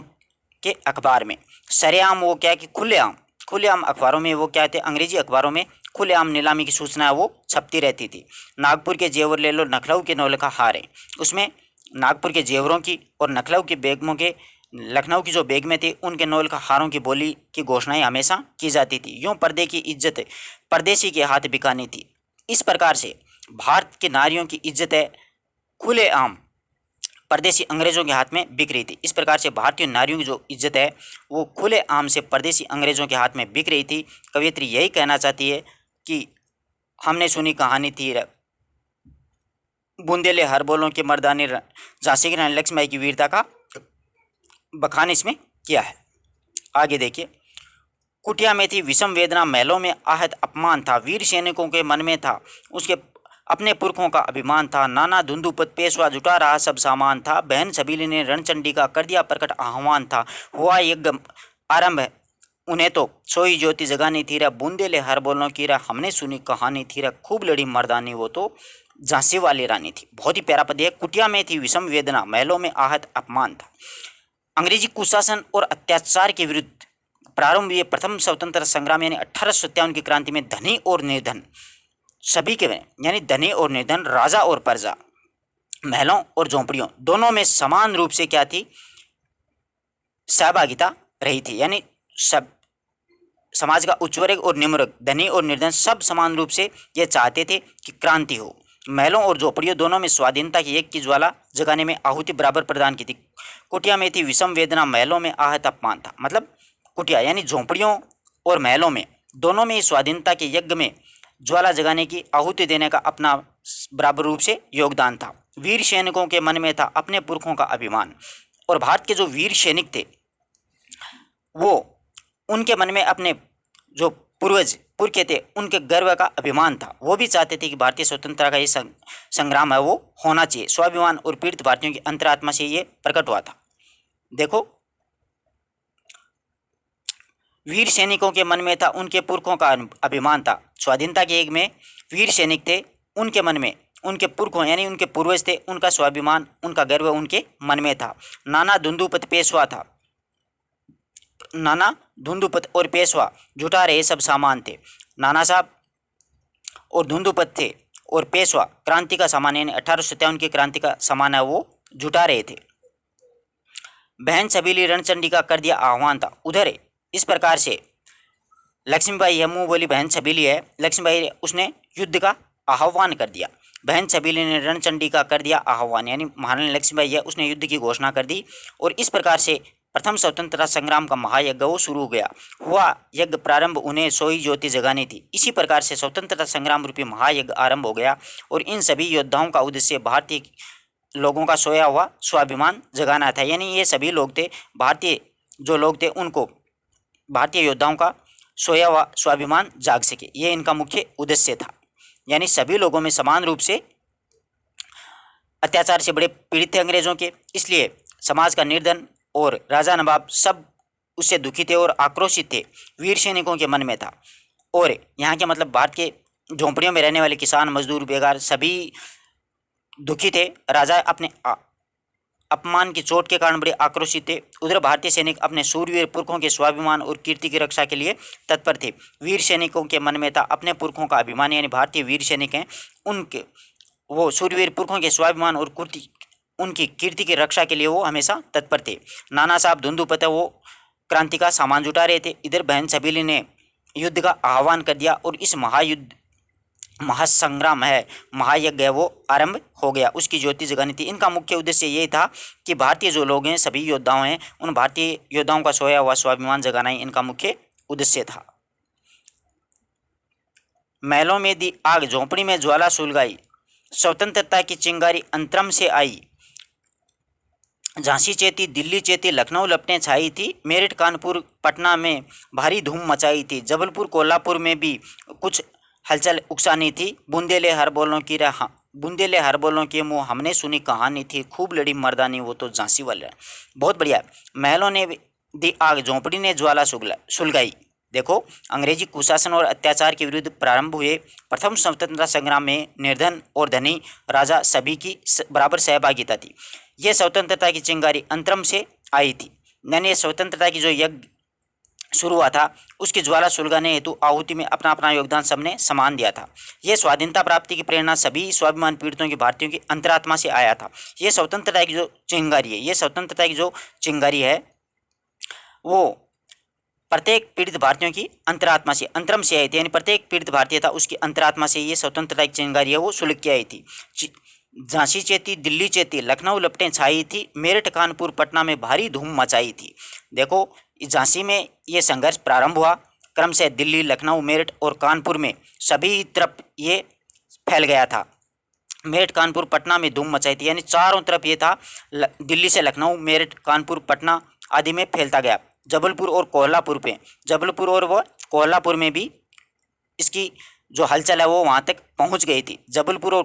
के अखबार में। सरेआम वो क्या कि खुलेआम अखबारों में, वो क्या थे, अंग्रेजी अखबारों में खुलेआम नीलामी की सूचना वो छपती रहती थी। नागपुर के जेवर ले लो, लखनऊ के नौलखा हार है, उसमें नागपुर के जेवरों की और लखनऊ की जो बेगमें थी उनके नौलखा हारों की बोली की घोषणाएं हमेशा की जाती थी। यूं पर्दे की इज्जत परदेसी के हाथ बिकानी थी। इस प्रकार से भारत की नारियों की इज्जत है खुलेआम परदेसी अंग्रेजों के हाथ में बिक रही थी। इस प्रकार से भारतीय नारियों की जो इज्जत है वो खुले आम से परदेसी अंग्रेजों के हाथ में बिक रही थी। कवयित्री यही कहना चाहती है कि हमने सुनी कहानी थी बूंदेले हर बोलों के मर्दानी, झांसी की रानी लक्ष्मीबाई की वीरता का बखान इसमें किया है। आगे देखिए, कुटिया में थी विषम वेदना, महलों में आहत अपमान था, वीर सैनिकों के मन में था उसके अपने पुरखों का अभिमान था। नाना धुंधुपत पेशवा जुटा रहा सब सामान था, बहन छबीली ने रणचंडी का कर दिया प्रकट आह्वान था। हुआ यज्ञ आरंभ उन्हें तो सोई ज्योति जगानी थी रे, बूंदेले हर बोलों की रे, हमने सुनी कहानी थी रे, खूब लड़ी मर्दानी वो तो झांसी वाली रानी थी। बहुत ही प्यारा पद है। कुटिया में थी विषम वेदना, महलों में आहत अपमान था। अंग्रेजी कुशासन और अत्याचार के विरुद्ध प्रारंभ हुए प्रथम स्वतंत्र संग्राम यानी 1857 की क्रांति में धनी और निर्धन सभी के, यानी धनी और निर्धन, राजा और प्रजा, महलों और झोंपड़ियों दोनों में समान रूप से क्या थी, सहभागिता रही थी। यानी सब समाज का उच्च वर्ग और निम्न वर्ग, धनी और निर्धन सब समान रूप से ये चाहते थे कि क्रांति हो। महलों और झोपड़ियों दोनों में स्वाधीनता की एक की ज्वाला जगाने में आहुति बराबर प्रदान की थी। कुटिया में थी विषम वेदना, महलों में आहत अपमान था। मतलब कुटिया यानी झोंपड़ियों और महलों में दोनों में स्वाधीनता के यज्ञ में ज्वाला जगाने की आहुति देने का अपना बराबर रूप से योगदान था। वीर सैनिकों के मन में था अपने पुरखों का अभिमान, और भारत के जो वीर सैनिक थे वो उनके मन में अपने जो पुरखे थे उनके गर्व का अभिमान था। वो भी चाहते थे कि भारतीय स्वतंत्रता का ये संग्राम है वो होना चाहिए। स्वाभिमान और पीड़ित भारतीयों की अंतरात्मा से ये प्रकट हुआ था। देखो, वीर सैनिकों के मन में था उनके पुरखों का अभिमान था। स्वाधीनता के एक में वीर सैनिक थे, उनके मन में उनके पुरखों यानी उनके पूर्वज थे, उनका स्वाभिमान, उनका गर्व उनके मन में था। नाना धुंधुपत पेशवा था, नाना धुंधुपत और पेशवा जुटा रहे सब सामान थे। नाना साहब और धुंधुपत थे और पेशवा क्रांति का सामान यानी 1857 की क्रांति का सामान है वो जुटा रहे थे। बहन छबीली रणचंडी का कर दिया आह्वान था। उधर इस प्रकार से लक्ष्मीबाई है, मुँह बोली बहन छबीली है, लक्ष्मीबाई उसने युद्ध का आह्वान कर दिया। बहन छबीली ने रणचंडी का कर दिया आह्वान, यानी महारानी लक्ष्मीबाई है उसने युद्ध की घोषणा कर दी। और इस प्रकार से प्रथम स्वतंत्रता संग्राम का महायज्ञ वो शुरू हो गया। हुआ यज्ञ प्रारंभ उन्हें सोई ज्योति जगानी थी। इसी प्रकार से स्वतंत्रता संग्राम रूपी महायज्ञ आरंभ हो गया और इन सभी योद्धाओं का उद्देश्य भारतीय लोगों का सोया हुआ स्वाभिमान जगाना था। यानी ये सभी लोग थे, भारतीय जो लोग थे उनको भारतीय योद्धाओं का सोया हुआ स्वाभिमान जाग सके, ये इनका मुख्य उद्देश्य था। यानी सभी लोगों में समान रूप से अत्याचार से बड़े पीड़ित थे अंग्रेजों के, इसलिए समाज का निर्धन और राजा नवाब सब उससे दुखी थे और आक्रोशित थे। वीर सैनिकों के मन में था, और यहाँ के मतलब भारत के झोंपड़ियों में रहने वाले किसान, मजदूर, बेगार सभी दुखी थे। राजा अपने अपमान की चोट के कारण बड़े आक्रोशित थे। उधर भारतीय सैनिक अपने सूरवीर पुरखों के स्वाभिमान और कीर्ति की रक्षा के लिए तत्पर थे। वीर सैनिकों के मन में था अपने पुरखों का अभिमान, यानी भारतीय वीर सैनिक हैं उनके वो सूरवीर पुरखों के स्वाभिमान और उनकी कीर्ति की रक्षा के लिए वो हमेशा तत्पर थे। नाना साहब धुंधुपत वो क्रांति का सामान जुटा रहे थे। इधर बहन छबीली ने युद्ध का आह्वान कर दिया और इस महायुद्ध, महासंग्राम है, महायज्ञ है वो आरंभ हो गया, उसकी ज्योति जगानी थी। इनका मुख्य उद्देश्य ये था कि भारतीय जो लोग हैं सभी योद्धाओं हैं उन भारतीय योद्धाओं का सोया हुआ स्वाभिमान जगाना ही इनका मुख्य उद्देश्य था। महलों में दी आग, झोंपड़ी में ज्वाला सुलगाई, स्वतंत्रता की चिंगारी अंतरम से आई। झांसी चेती, दिल्ली चेती, लखनऊ लपटें छाई थी, मेरठ, कानपुर, पटना में भारी धूम मचाई थी। जबलपुर, कोल्हापुर में भी कुछ हलचल उकसानी थी, बूंदेले हर बोलों की बूंदेले हर बोलों की मुँह हमने सुनी कहानी थी, खूब लड़ी मर्दानी वो तो झांसी वाले। बहुत बढ़िया। महलों ने दी आग, झोंपड़ी ने ज्वाला सुलगाई। देखो, अंग्रेजी कुशासन और अत्याचार के विरुद्ध प्रारंभ हुए प्रथम स्वतंत्रता संग्राम में निर्धन और धनी राजा सभी की बराबर सहभागिता थी। यह स्वतंत्रता की चिंगारी अंतरम से आई थी, यानी स्वतंत्रता की जो यज्ञ शुरू हुआ था उसकी ज्वाला सुलगाने हेतु आहुति में अपना अपना योगदान सबने समान दिया था। यह स्वाधीनता प्राप्ति की प्रेरणा सभी स्वाभिमान पीड़ितों की भारतीयों की अंतरात्मा से आया था। यह स्वतंत्रता की जो चिंगारी है, ये स्वतंत्रता की जो चिंगारी है वो प्रत्येक पीड़ित भारतीयों की अंतरात्मा से, अंतरम से आई थी, यानी प्रत्येक पीड़ित भारतीय था उसकी अंतरात्मा से ये स्वतंत्रता की चिंगारी है वो सुलग के आई थी। झांसी चेती, दिल्ली चेती, लखनऊ लपटें छाई थी, मेरठ कानपुर पटना में भारी धूम मचाई थी। देखो, झांसी में ये संघर्ष प्रारंभ हुआ, क्रम से दिल्ली, लखनऊ, मेरठ और कानपुर में सभी तरफ ये फैल गया था। मेरठ, कानपुर, पटना में धूम मचाई थी, यानी चारों तरफ ये था। दिल्ली से लखनऊ, मेरठ, कानपुर, पटना आदि में फैलता गया। जबलपुर और कोल्हापुर में भी इसकी जो हलचल है वो वहाँ तक पहुँच गई थी। जबलपुर और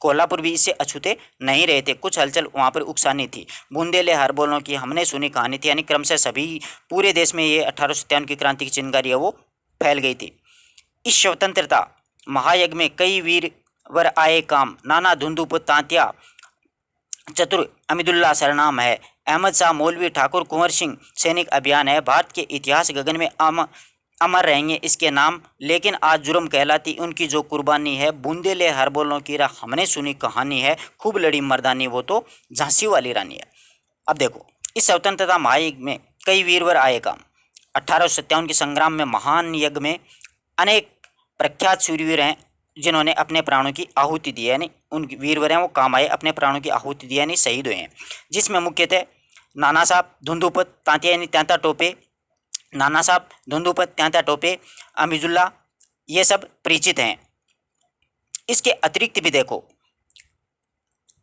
कोल्हापुर भी इससे अछूते नहीं रहे थे, कुछ हलचल वहाँ पर उकसानी थी। बूंदेले हर बोलों की हमने सुनी कहानी थी, यानी क्रम से सभी पूरे देश में ये 1857 की क्रांति की चिंगारी है वो फैल गई थी। इस स्वतंत्रता महायज्ञ में कई वीर वर आए काम, नाना धुंधुप तांत्या चतुर अमीदुल्ला सरनाम है, अहमद शाह मौलवी ठाकुर कुंवर सिंह सैनिक अभियान है, भारत के इतिहास गगन में अमर रहेंगे इसके नाम, लेकिन आज जुर्म कहलाती उनकी जो कुर्बानी है, बूंदेले हर बोलों की हमने सुनी कहानी है, खूब लड़ी मर्दानी वो तो झांसी वाली रानी है। अब देखो, इस स्वतंत्रता महायज्ञ में कई वीरवर आए काम। 1857 के संग्राम में महान यज्ञ में अनेक प्रख्यात शूरवीर हैं जिन्होंने अपने प्राणों की आहुति दी, यानी उन वीरवर हैं वो काम आए, अपने प्राणों की आहुति दी, यानी शहीद हुए हैं। जिसमें मुख्यतः नाना साहब धुंधुपत तांतिया यानी त्यांता टोपे, नाना साहब धुंधुपत त्यांता टोपे, अमीजुल्ला, ये सब परिचित हैं। इसके अतिरिक्त भी देखो,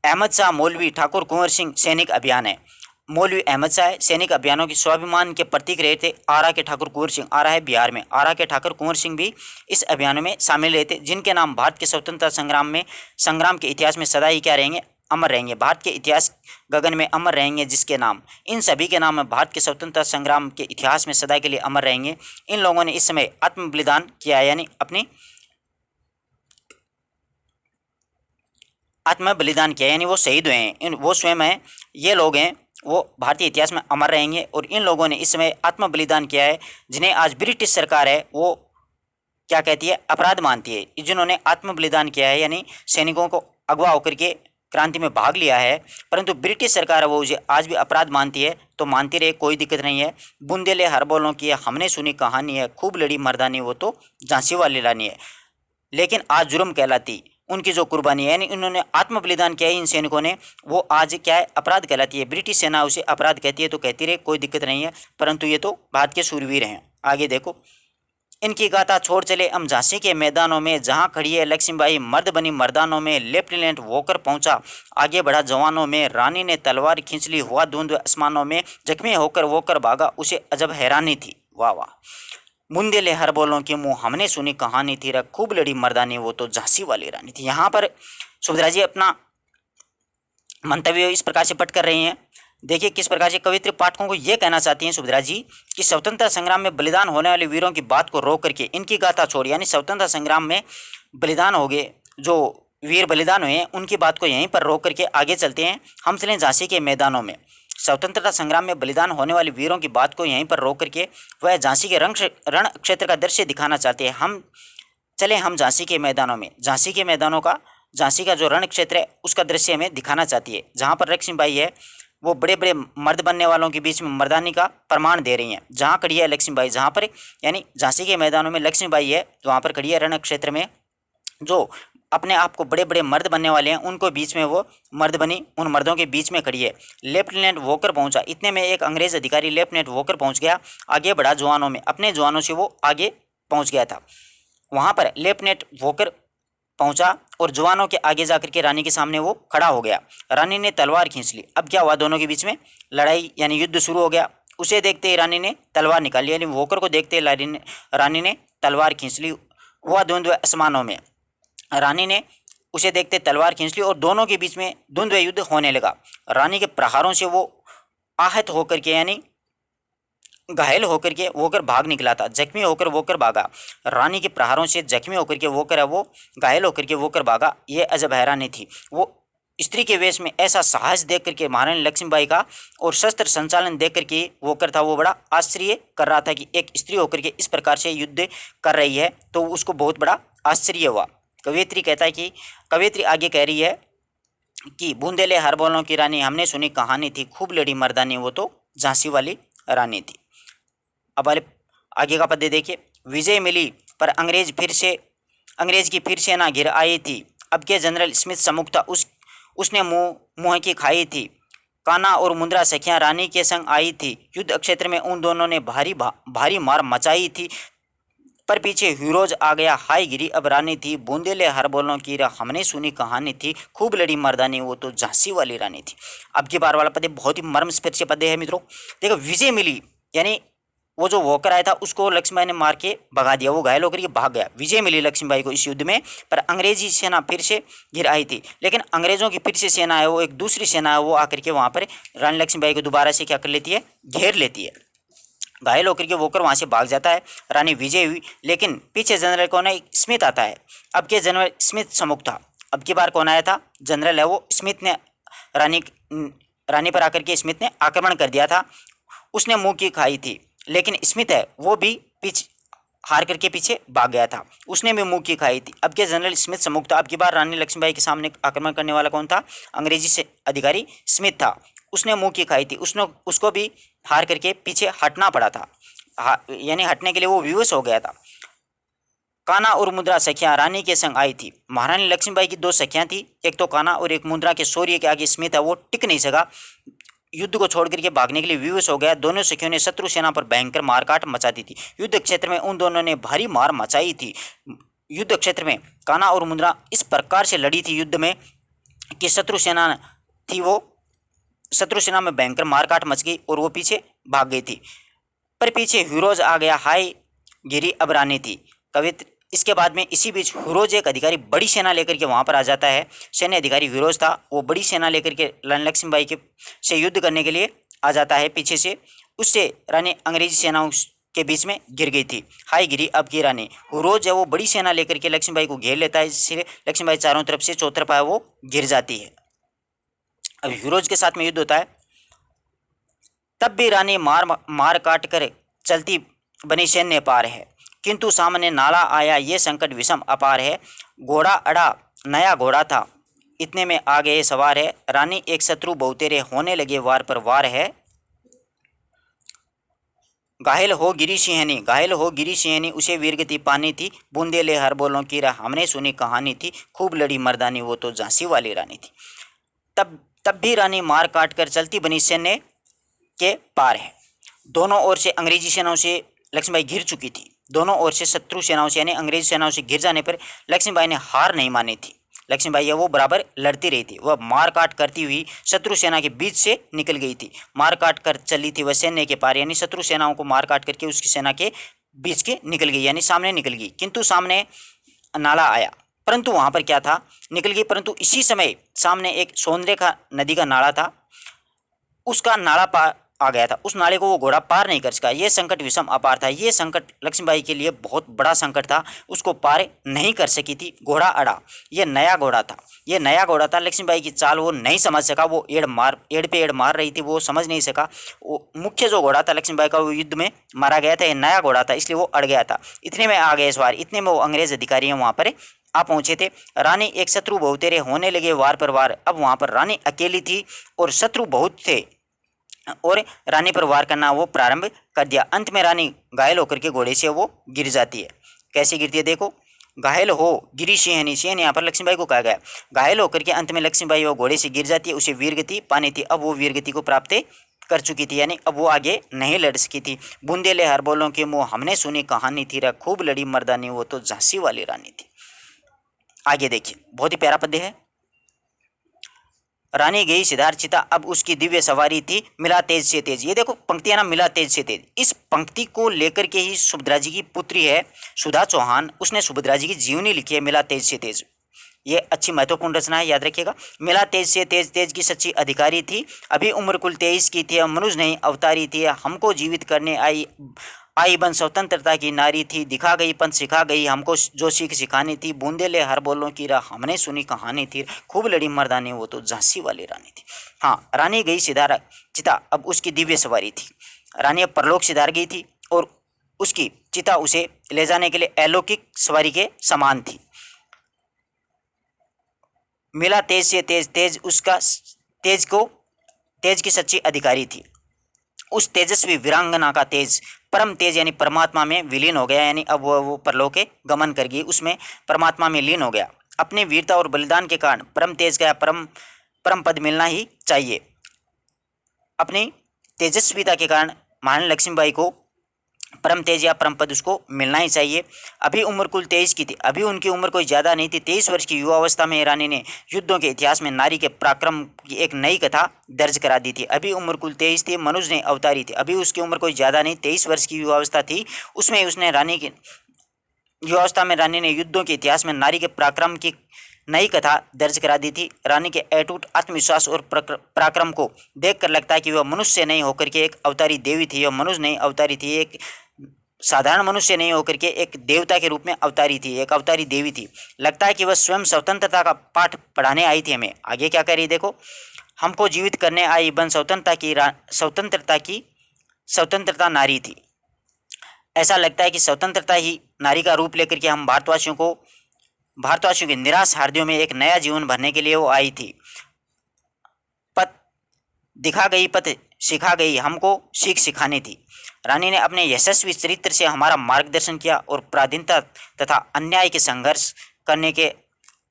अहमद शाह मौलवी ठाकुर कुंवर सिंह सैनिक अभियान है। मौलवी अहमद शाह सैनिक अभियानों की स्वाभिमान के प्रतीक रहे थे। आरा के ठाकुर कुंवर सिंह, आरा है बिहार में, आरा के ठाकुर कुंवर सिंह भी इस अभियानों में शामिल रहे थे, जिनके नाम भारत के स्वतंत्रता संग्राम के इतिहास में सदा ही क्या रहेंगे, अमर रहेंगे। भारत के इतिहास गगन में अमर रहेंगे जिसके नाम, इन सभी के नाम भारत के स्वतंत्रता संग्राम के इतिहास में सदा के लिए अमर रहेंगे। इन लोगों ने इस समय आत्म बलिदान किया है, यानी अपनी आत्म बलिदान किया, यानी वो शहीद हुए हैं। वो स्वयं हैं, ये लोग हैं, वो भारतीय इतिहास में अमर रहेंगे। और इन लोगों ने इस समय आत्म बलिदान किया है, जिन्हें आज ब्रिटिश सरकार है वो क्या कहती है, अपराध मानती है। जिन्होंने आत्म बलिदान किया है, यानी सैनिकों को अगवा होकर के क्रांति में भाग लिया है, परंतु ब्रिटिश सरकार वो आज भी अपराध मानती है, तो मानती रहे, कोई दिक्कत नहीं है। बूंदेले हर बोलों की हमने सुनी कहानी है, खूब लड़ी मर्दानी वो तो झांसी वाली रानी है, लेकिन आज जुर्म कहलाती उनकी जो कुर्बानी है, यानी इन्होंने आत्म बलिदान किया है इन सैनिकों ने, वो आज क्या है, अपराध कहलाती है। ब्रिटिश सेना उसे अपराध कहती है, तो कहती रहे, कोई दिक्कत नहीं है, परंतु ये तो भारत के शूरवीर हैं। आगे देखो, इनकी गाथा छोड़ चले हम झांसी के मैदानों में, जहां खड़ी है लक्ष्मीबाई मर्द बनी मर्दानों में, लेफ्टिनेंट वोकर पहुंचा आगे बढ़ा जवानों में, रानी ने तलवार खींच ली हुआ धुंध आसमानों में, जख्मी होकर वोकर भागा उसे अजब हैरानी थी। वाह वाह। बूंदेले हर बोलों की मुँह हमने सुनी कहानी थी, खूब लड़ी मर्दानी वो तो झांसी वाली रानी थी। यहाँ पर सुभद्रा जी अपना मंतव्य इस प्रकार से पट कर रही हैं। देखिए किस प्रकार से कवित्री पाठकों को ये कहना चाहती हैं सुभद्रा जी कि स्वतंत्रता संग्राम में बलिदान होने वाले वीरों की बात को रोक करके इनकी गाथा छोड़, यानी स्वतंत्रता संग्राम में बलिदान हो गए, जो वीर बलिदान हुए हैं, उनकी बात को यहीं पर रोक करके आगे चलते हैं। हम चलें झांसी के मैदानों में। स्वतंत्रता संग्राम में बलिदान होने वाले वीरों की बात को यहीं पर रोक करके वह झांसी के रण क्षेत्र का दृश्य दिखाना चाहते हैं। हम झांसी के मैदानों में, झांसी का जो रण क्षेत्र है उसका दृश्य हमें दिखाना चाहती है, जहाँ पर लक्ष्मीबाई है वो बड़े बड़े मर्द बनने वालों के बीच में मर्दानी का प्रमाण दे रही हैं। जहाँ खड़ी है लक्ष्मीबाई, जहाँ पर यानी झांसी के मैदानों में लक्ष्मीबाई है, तो वहाँ पर खड़ी है रण क्षेत्र में, जो अपने आप को बड़े बड़े मर्द बनने वाले हैं, उनको बीच में वो मर्द बनी, उन मर्दों के बीच में खड़ी है। लेफ्टिनेंट वोकर पहुंचा, इतने में एक अंग्रेज़ अधिकारी लेफ्टिनेंट वोकर पहुंच गया, आगे बढ़ा जवानों में, अपने जवानों से वो आगे पहुंच गया था। वहाँ पर लेफ्टिनेंट वोकर पहुंचा और जवानों के आगे जाकर के रानी के सामने वो खड़ा हो गया। रानी ने तलवार खींच ली। अब क्या हुआ, दोनों के बीच में लड़ाई यानी युद्ध शुरू हो गया। उसे देखते ही रानी ने तलवार निकाली, यानी वोकर को देखते ही रानी ने तलवार खींच ली। हुआ द्वंद्व आसमानों में। रानी ने उसे देखते तलवार खींच ली और दोनों के बीच में द्वंद्व युद्ध होने लगा। रानी के प्रहारों से वो आहत होकर के यानी घायल होकर भाग निकला था, जख्मी होकर वोकर भागा। रानी के प्रहारों से जख्मी होकर के वोकर है वो घायल होकर के वोकर भागा। ये अजब हैरानी थी। वो स्त्री के वेश में ऐसा साहस देख करके महारानी लक्ष्मीबाई का और शस्त्र संचालन देख करके वोकर था वो बड़ा आश्चर्य कर रहा था कि एक स्त्री होकर के इस प्रकार से युद्ध कर रही है, तो उसको बहुत बड़ा आश्चर्य हुआ। कवियत्री आगे कह रही है कि बूंदेले हर बोलों की रानी, हमने सुनी कहानी थी, खूब लड़ी मर्दानी, वो तो झांसी वाली रानी थी। अब वाले आगे का पद्य देखिए। विजय मिली पर अंग्रेज की फिर सेना घिर आई थी। अब के जनरल स्मिथ सम्मुख था, उसने मुँह की खाई थी। कान्हा और मुंद्रा सखियां रानी के संग आई थी। युद्ध क्षेत्र में उन दोनों ने भारी मार मचाई थी, पर पीछे हीरोज आ गया, हाय गिरी अब रानी थी। बूंदेले हर बोलों की हमने सुनी कहानी थी, खूब लड़ी मर्दानी, वो तो झांसी वाली रानी थी। अब की बार वाला पद्य बहुत ही मर्मस्पर्शी पद्य है मित्रों। देखो, विजय मिली यानी वो जो वॉकर आया था उसको लक्ष्मीबाई ने मार के भगा दिया, वो घायल होकर के भाग गया। विजय मिली लक्ष्मीबाई को इस युद्ध में, पर अंग्रेजी सेना फिर से घिर आई थी। लेकिन अंग्रेजों की फिर से सेना है, वो एक दूसरी सेना है, वो आकर के वहाँ पर रानी लक्ष्मीबाई को दोबारा से क्या कर लेती है, घेर लेती है। घायल होकर के वोकर वहाँ से भाग जाता है। रानी विजय हुई, लेकिन पीछे जनरल कौन है, स्मिथ आता है। अब के जनरल स्मिथ सम्मुख था। अब की बार कौन आया था, जनरल है वो स्मिथ ने रानी पर आकर के स्मिथ ने आक्रमण कर दिया था। उसने मुंह की खाई थी, लेकिन स्मिथ है वो भी हार करके पीछे भाग गया था, उसने भी मुंह की खाई थी। अब के जनरल स्मिथ सम्मुख था। अब की बार रानी लक्ष्मीबाई के सामने आक्रमण करने वाला कौन था, अंग्रेजी से अधिकारी स्मिथ था। उसने मुंह की खाई थी, उसको भी हार करके पीछे हटना पड़ा था, यानी हटने के लिए वो विवश हो गया था। कान्हा और मुद्रा सखियां रानी के संग आई थी। महारानी लक्ष्मीबाई की दो सखियां थी, एक तो कान्हा और एक मुद्रा। के शौर्य के आगे स्मिथ है वो टिक नहीं सका, युद्ध को छोड़ करके भागने के लिए विवश हो गया। दोनों सखियों ने शत्रु सेना पर भयंकर मारकाट मचा दी थी। युद्ध क्षेत्र में उन दोनों ने भारी मार मचाई थी। युद्ध क्षेत्र में कान्हा और मुद्रा इस प्रकार से लड़ी थी युद्ध में कि शत्रु सेना में भयंकर मारकाट मच गई और वो पीछे भाग गई थी। पर पीछे हीरोज आ गया, हाय गिरी अब रानी थी। कवित्र इसके बाद में इसी बीच हीरोज एक अधिकारी बड़ी सेना लेकर के वहाँ पर आ जाता है। सैन्य अधिकारी हीरोज था, वो बड़ी सेना लेकर के रानी लक्ष्मीबाई के से युद्ध करने के लिए आ जाता है पीछे से। उससे रानी अंग्रेजी सेनाओं के बीच में गिर गई थी। हाय गिरी अब की रानी। हीरोज है वो बड़ी सेना लेकर के लक्ष्मीबाई को घेर लेता है, इसलिए लक्ष्मीबाई चारों तरफ से चौतरफा वो गिर जाती है। अब हीरोज के साथ में युद्ध होता है। तब भी रानी मार काट कर चलती बनी सैन्य पार है, किंतु सामने नाला आया, ये संकट विषम अपार है। घोड़ा अड़ा नया घोड़ा था, इतने में आ गए सवार है। रानी एक शत्रु बहुतेरे, होने लगे वार पर वार है। घायल हो गिरी सिंहनी, उसे वीरगति पानी थी। बूंदेले हर बोलों की हमने सुनी कहानी थी, खूब लड़ी मर्दानी, वो तो झांसी वाली रानी थी। तब भी रानी मार काट कर चलती बनी सैन्य के पार है। दोनों ओर से अंग्रेजी सेनाओं से लक्ष्मीबाई घिर चुकी थी। दोनों ओर से शत्रु सेनाओं से यानी अंग्रेजी सेनाओं से घिर जाने पर लक्ष्मीबाई ने हार नहीं मानी थी। लक्ष्मीबाई वो बराबर लड़ती रही थी। वह मार काट करती हुई शत्रु सेना के बीच से निकल गई थी। मार काट कर चली थी वह सैन्य के पार, यानी शत्रु सेनाओं को मार काट करके उसकी सेना के बीच के निकल गई, यानी सामने निकल गई। किंतु सामने नाला आया, परंतु वहाँ पर क्या था, निकल गई। परंतु इसी समय सामने एक सोनरेखा नदी का नाला था, उसका नाला पार आ गया था। उस नाले को वो घोड़ा पार नहीं कर सका। ये संकट विषम अपार था। ये संकट लक्ष्मीबाई के लिए बहुत बड़ा संकट था, उसको पार नहीं कर सकी थी। घोड़ा अड़ा, ये नया घोड़ा था। लक्ष्मीबाई की चाल वो नहीं समझ सका। वो एड़ पे एड़ मार रही थी, वो समझ नहीं सका। वो मुख्य जो घोड़ा था लक्ष्मीबाई का, वो युद्ध में मारा गया था। ये नया घोड़ा था, इसलिए वो अड़ गया था। इतने में आ गए सवार, इतने में वो अंग्रेज अधिकारी वहाँ पर आ पहुंचे थे। रानी एक शत्रु बहुतेरे, होने लगे वार पर वार। अब वहाँ पर रानी अकेली थी और शत्रु बहुत थे और रानी पर वार करना वो प्रारंभ कर दिया। अंत में रानी घायल होकर के घोड़े से वो गिर जाती है। कैसे गिरती है देखो, घायल हो गिरी सिंहनी, यहाँ पर लक्ष्मीबाई को कहा गया। घायल होकर के अंत में लक्ष्मीबाई वो घोड़े से गिर जाती है, उसे वीरगति पानी थी। अब वो वीरगति को प्राप्त कर चुकी थी, यानी अब वो आगे नहीं लड़ सकी थी। बूंदेले हर बोलों के मुँह, हमने सुनी कहानी थी, खूब लड़ी मर्दानी, वो तो झांसी वाली रानी थी। आगे देखिए, बहुत ही प्यारा पद्य है। रानी गई सिधार चिता अब उसकी दिव्य सवारी थी मिला तेज से तेज। ये देखो पंक्तियां ना, मिला तेज से तेज, इस पंक्ति को लेकर के ही सुभद्रा जी की पुत्री है सुधा चौहान, उसने सुभद्रा जी की जीवनी लिखी है मिला तेज से तेज। ये अच्छी महत्वपूर्ण रचना है, याद रखिएगा। मिला तेज से तेज, तेज की सच्ची अधिकारी थी, अभी उम्र कुल 23 की थी, मनुज नहीं अवतारी थी, हमको जीवित करने आई आई बन स्वतंत्रता की नारी थी, दिखा गई पंथ सिखा गई हमको जो सीख सिखानी थी, बूंदेले हर बोलों की राह हमने सुनी कहानी थी, खूब लड़ी मर्दानी वो तो झांसी वाली रानी थी। हाँ, रानी गई सिधार चिता अब उसकी दिव्य सवारी थी। रानी अब परलोक सिधार गई थी और उसकी चिता उसे ले जाने के लिए अलौकिक सवारी के समान थी। मिला तेज से तेज, तेज उसका तेज की सच्ची अधिकारी थी। उस तेजस्वी वीरांगना का तेज परम तेज यानी परमात्मा में विलीन हो गया, यानी अब वो परलोक के गमन कर गई, उसमें परमात्मा में लीन हो गया। अपने वीरता और बलिदान के कारण परम तेज का परम पद मिलना ही चाहिए। अपनी तेजस्विता के कारण महारानी लक्ष्मीबाई को परम तेज या परम पद उसको मिलना ही चाहिए। अभी उम्र कुल 23 की थी, अभी उनकी उम्र कोई ज़्यादा नहीं थी। 23 वर्ष की युवावस्था में रानी ने युद्धों के इतिहास में नारी के पराक्रम की एक नई कथा दर्ज करा दी थी। अभी उम्र कुल 23 थी, मनुज ने अवतारी थी, अभी उसकी उम्र कोई ज़्यादा नहीं, 23 वर्ष की युवावस्था थी, उसमें उसने रानी की युवावस्था में रानी ने युद्धों के इतिहास में नारी के पराक्रम की नई कथा दर्ज करा दी थी। रानी के अटूट आत्मविश्वास और पराक्रम को देखकर लगता है कि वह मनुष्य नहीं होकर के एक अवतारी देवी थी, वह मनुष्य नहीं अवतारी थी, एक साधारण मनुष्य नहीं होकर के एक देवता के रूप में अवतारी थी, एक अवतारी देवी थी। लगता है कि वह स्वयं स्वतंत्रता का पाठ पढ़ाने आई थी हमें। आगे क्या कह रही देखो, हमको जीवित करने आई बन स्वतंत्रता नारी थी। ऐसा लगता है कि स्वतंत्रता ही नारी का रूप लेकर के हम भारतवासियों के निराश हार्दियों में एक नया जीवन भरने के लिए वो आई थी। पथ दिखा गई, पथ सिखा गई, हमको सीख सिखानी थी। रानी ने अपने यशस्वी चरित्र से हमारा मार्गदर्शन किया और पराधीनता तथा अन्याय के संघर्ष करने के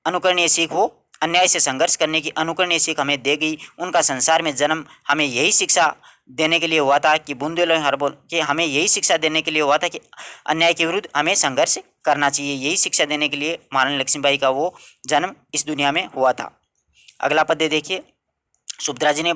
अनुकरणीय सीख हो अन्याय से संघर्ष करने की अनुकरणीय सीख हमें दे गई। उनका संसार में जन्म हमें यही शिक्षा देने के लिए हुआ था कि बुंदेलों हर बोल कि हमें यही शिक्षा देने के लिए हुआ था कि अन्याय के विरुद्ध हमें संघर्ष करना चाहिए। यही शिक्षा देने के लिए महारानी लक्ष्मीबाई का वो जन्म इस दुनिया में हुआ था। अगला पद्य देखिए, सुभद्रा जी ने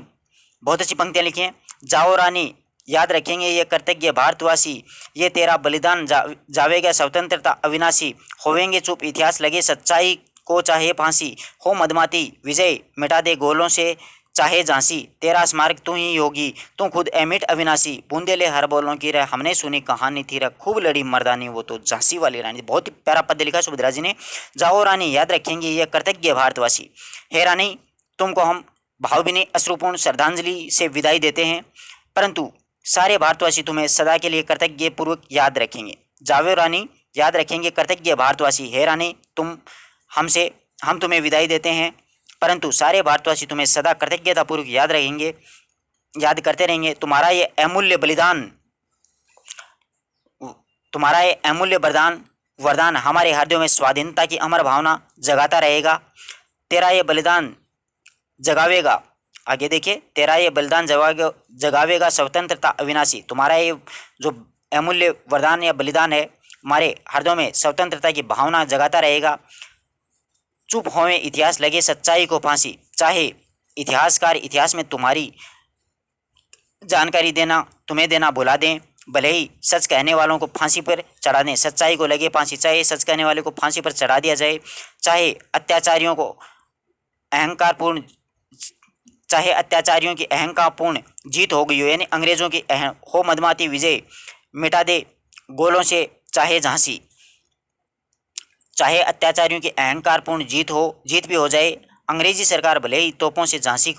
बहुत अच्छी पंक्तियाँ लिखी हैं। जाओ रानी याद रखेंगे ये कृतज्ञ भारतवासी, ये तेरा बलिदान जावेगा स्वतंत्रता अविनाशी, होवेंगे चुप इतिहास लगे सच्चाई को चाहे फांसी, हो मदमाती विजय मिटा दे गोलों से चाहे झांसी, तेरा स्मारक तू ही होगी तू खुद अमिट अविनाशी, बूंदेले हर बोलों की रह हमने सुनी कहानी थी रह खूब लड़ी मर्दानी वो तो झांसी वाली रानी। बहुत ही प्यारा पद्य लिखा सुभद्रा जी ने। जाओ रानी याद रखेंगे ये कृतज्ञ भारतवासी, हे रानी तुमको हम भावभीनी अश्रुपूर्ण श्रद्धांजलि से विदाई देते हैं, परंतु सारे भारतवासी तुम्हें सदा के लिए कृतज्ञ पूर्वक याद रखेंगे। जाओ रानी याद रखेंगे कृतज्ञ भारतवासी, हे रानी हम तुम्हें विदाई देते हैं, परंतु सारे भारतवासी तुम्हें सदा कृतज्ञतापूर्वक याद करते रहेंगे। तुम्हारा ये अमूल्य वरदान हमारे हृदयों में स्वाधीनता की अमर भावना जगाता रहेगा। तेरा ये बलिदान जगावेगा, आगे देखिए, तेरा ये बलिदान जगावेगा स्वतंत्रता अविनाशी। तुम्हारा ये जो अमूल्य वरदान या बलिदान है हमारे हृदयों में स्वतंत्रता की भावना जगाता रहेगा। चुप होवे इतिहास लगे सच्चाई को फांसी, चाहे इतिहासकार इतिहास में तुम्हारी जानकारी तुम्हें देना भुला दें, भले ही सच कहने वालों को फांसी पर चढ़ा दें, सच्चाई को लगे फांसी, चाहे सच कहने वाले को फांसी पर चढ़ा दिया जाए, चाहे अत्याचारियों की अहंकारपूर्ण जीत हो गई हो, यानी अंग्रेजों की हो मदमाती विजय मिटा दे गोलों से चाहे झांसी, चाहे अत्याचारियों की अहंकारपूर्ण जीत भी हो जाए, अंग्रेजी सरकार भले ही तोपों से झांसी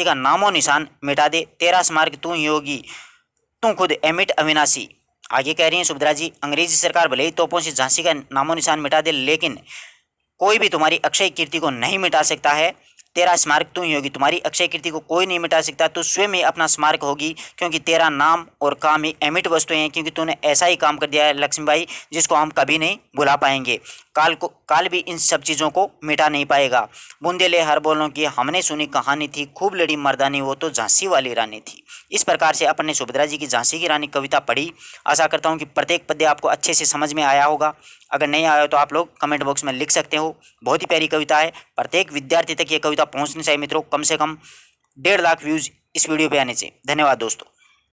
का नामो निशान मिटा दे, तेरा स्मारक तू ही होगी तू खुद अमिट अविनाशी। आगे कह रही हैं सुभद्रा जी, अंग्रेजी सरकार भले ही तोपों से झांसी का नामो निशान मिटा दे, लेकिन कोई भी तुम्हारी अक्षय कीर्ति को नहीं मिटा सकता है। तेरा स्मारक तू ही होगी, तुम्हारी अक्षय कीर्ति को कोई नहीं मिटा सकता, तू स्वयं ही अपना स्मारक होगी, क्योंकि तेरा नाम और काम ही अमिट वस्तुएं हैं, क्योंकि तूने ऐसा ही काम कर दिया है लक्ष्मीबाई जिसको हम कभी नहीं भुला पाएंगे। काल भी इन सब चीज़ों को मिटा नहीं पाएगा। बूंदेले हर बोलों की हमने सुनी कहानी थी, खूब लड़ी मर्दानी वो तो झांसी वाली रानी थी। इस प्रकार से अपन ने सुभद्रा जी की झांसी की रानी कविता पढ़ी। आशा करता हूँ कि प्रत्येक पद्य आपको अच्छे से समझ में आया होगा। अगर नहीं आया हो तो आप लोग कमेंट बॉक्स में लिख सकते हो। बहुत ही प्यारी कविता है, प्रत्येक विद्यार्थी तक ये कविता पहुँचनी चाहिए मित्रों। कम से कम 1.5 लाख व्यूज़ इस वीडियो पे आने चाहिए। धन्यवाद दोस्तों।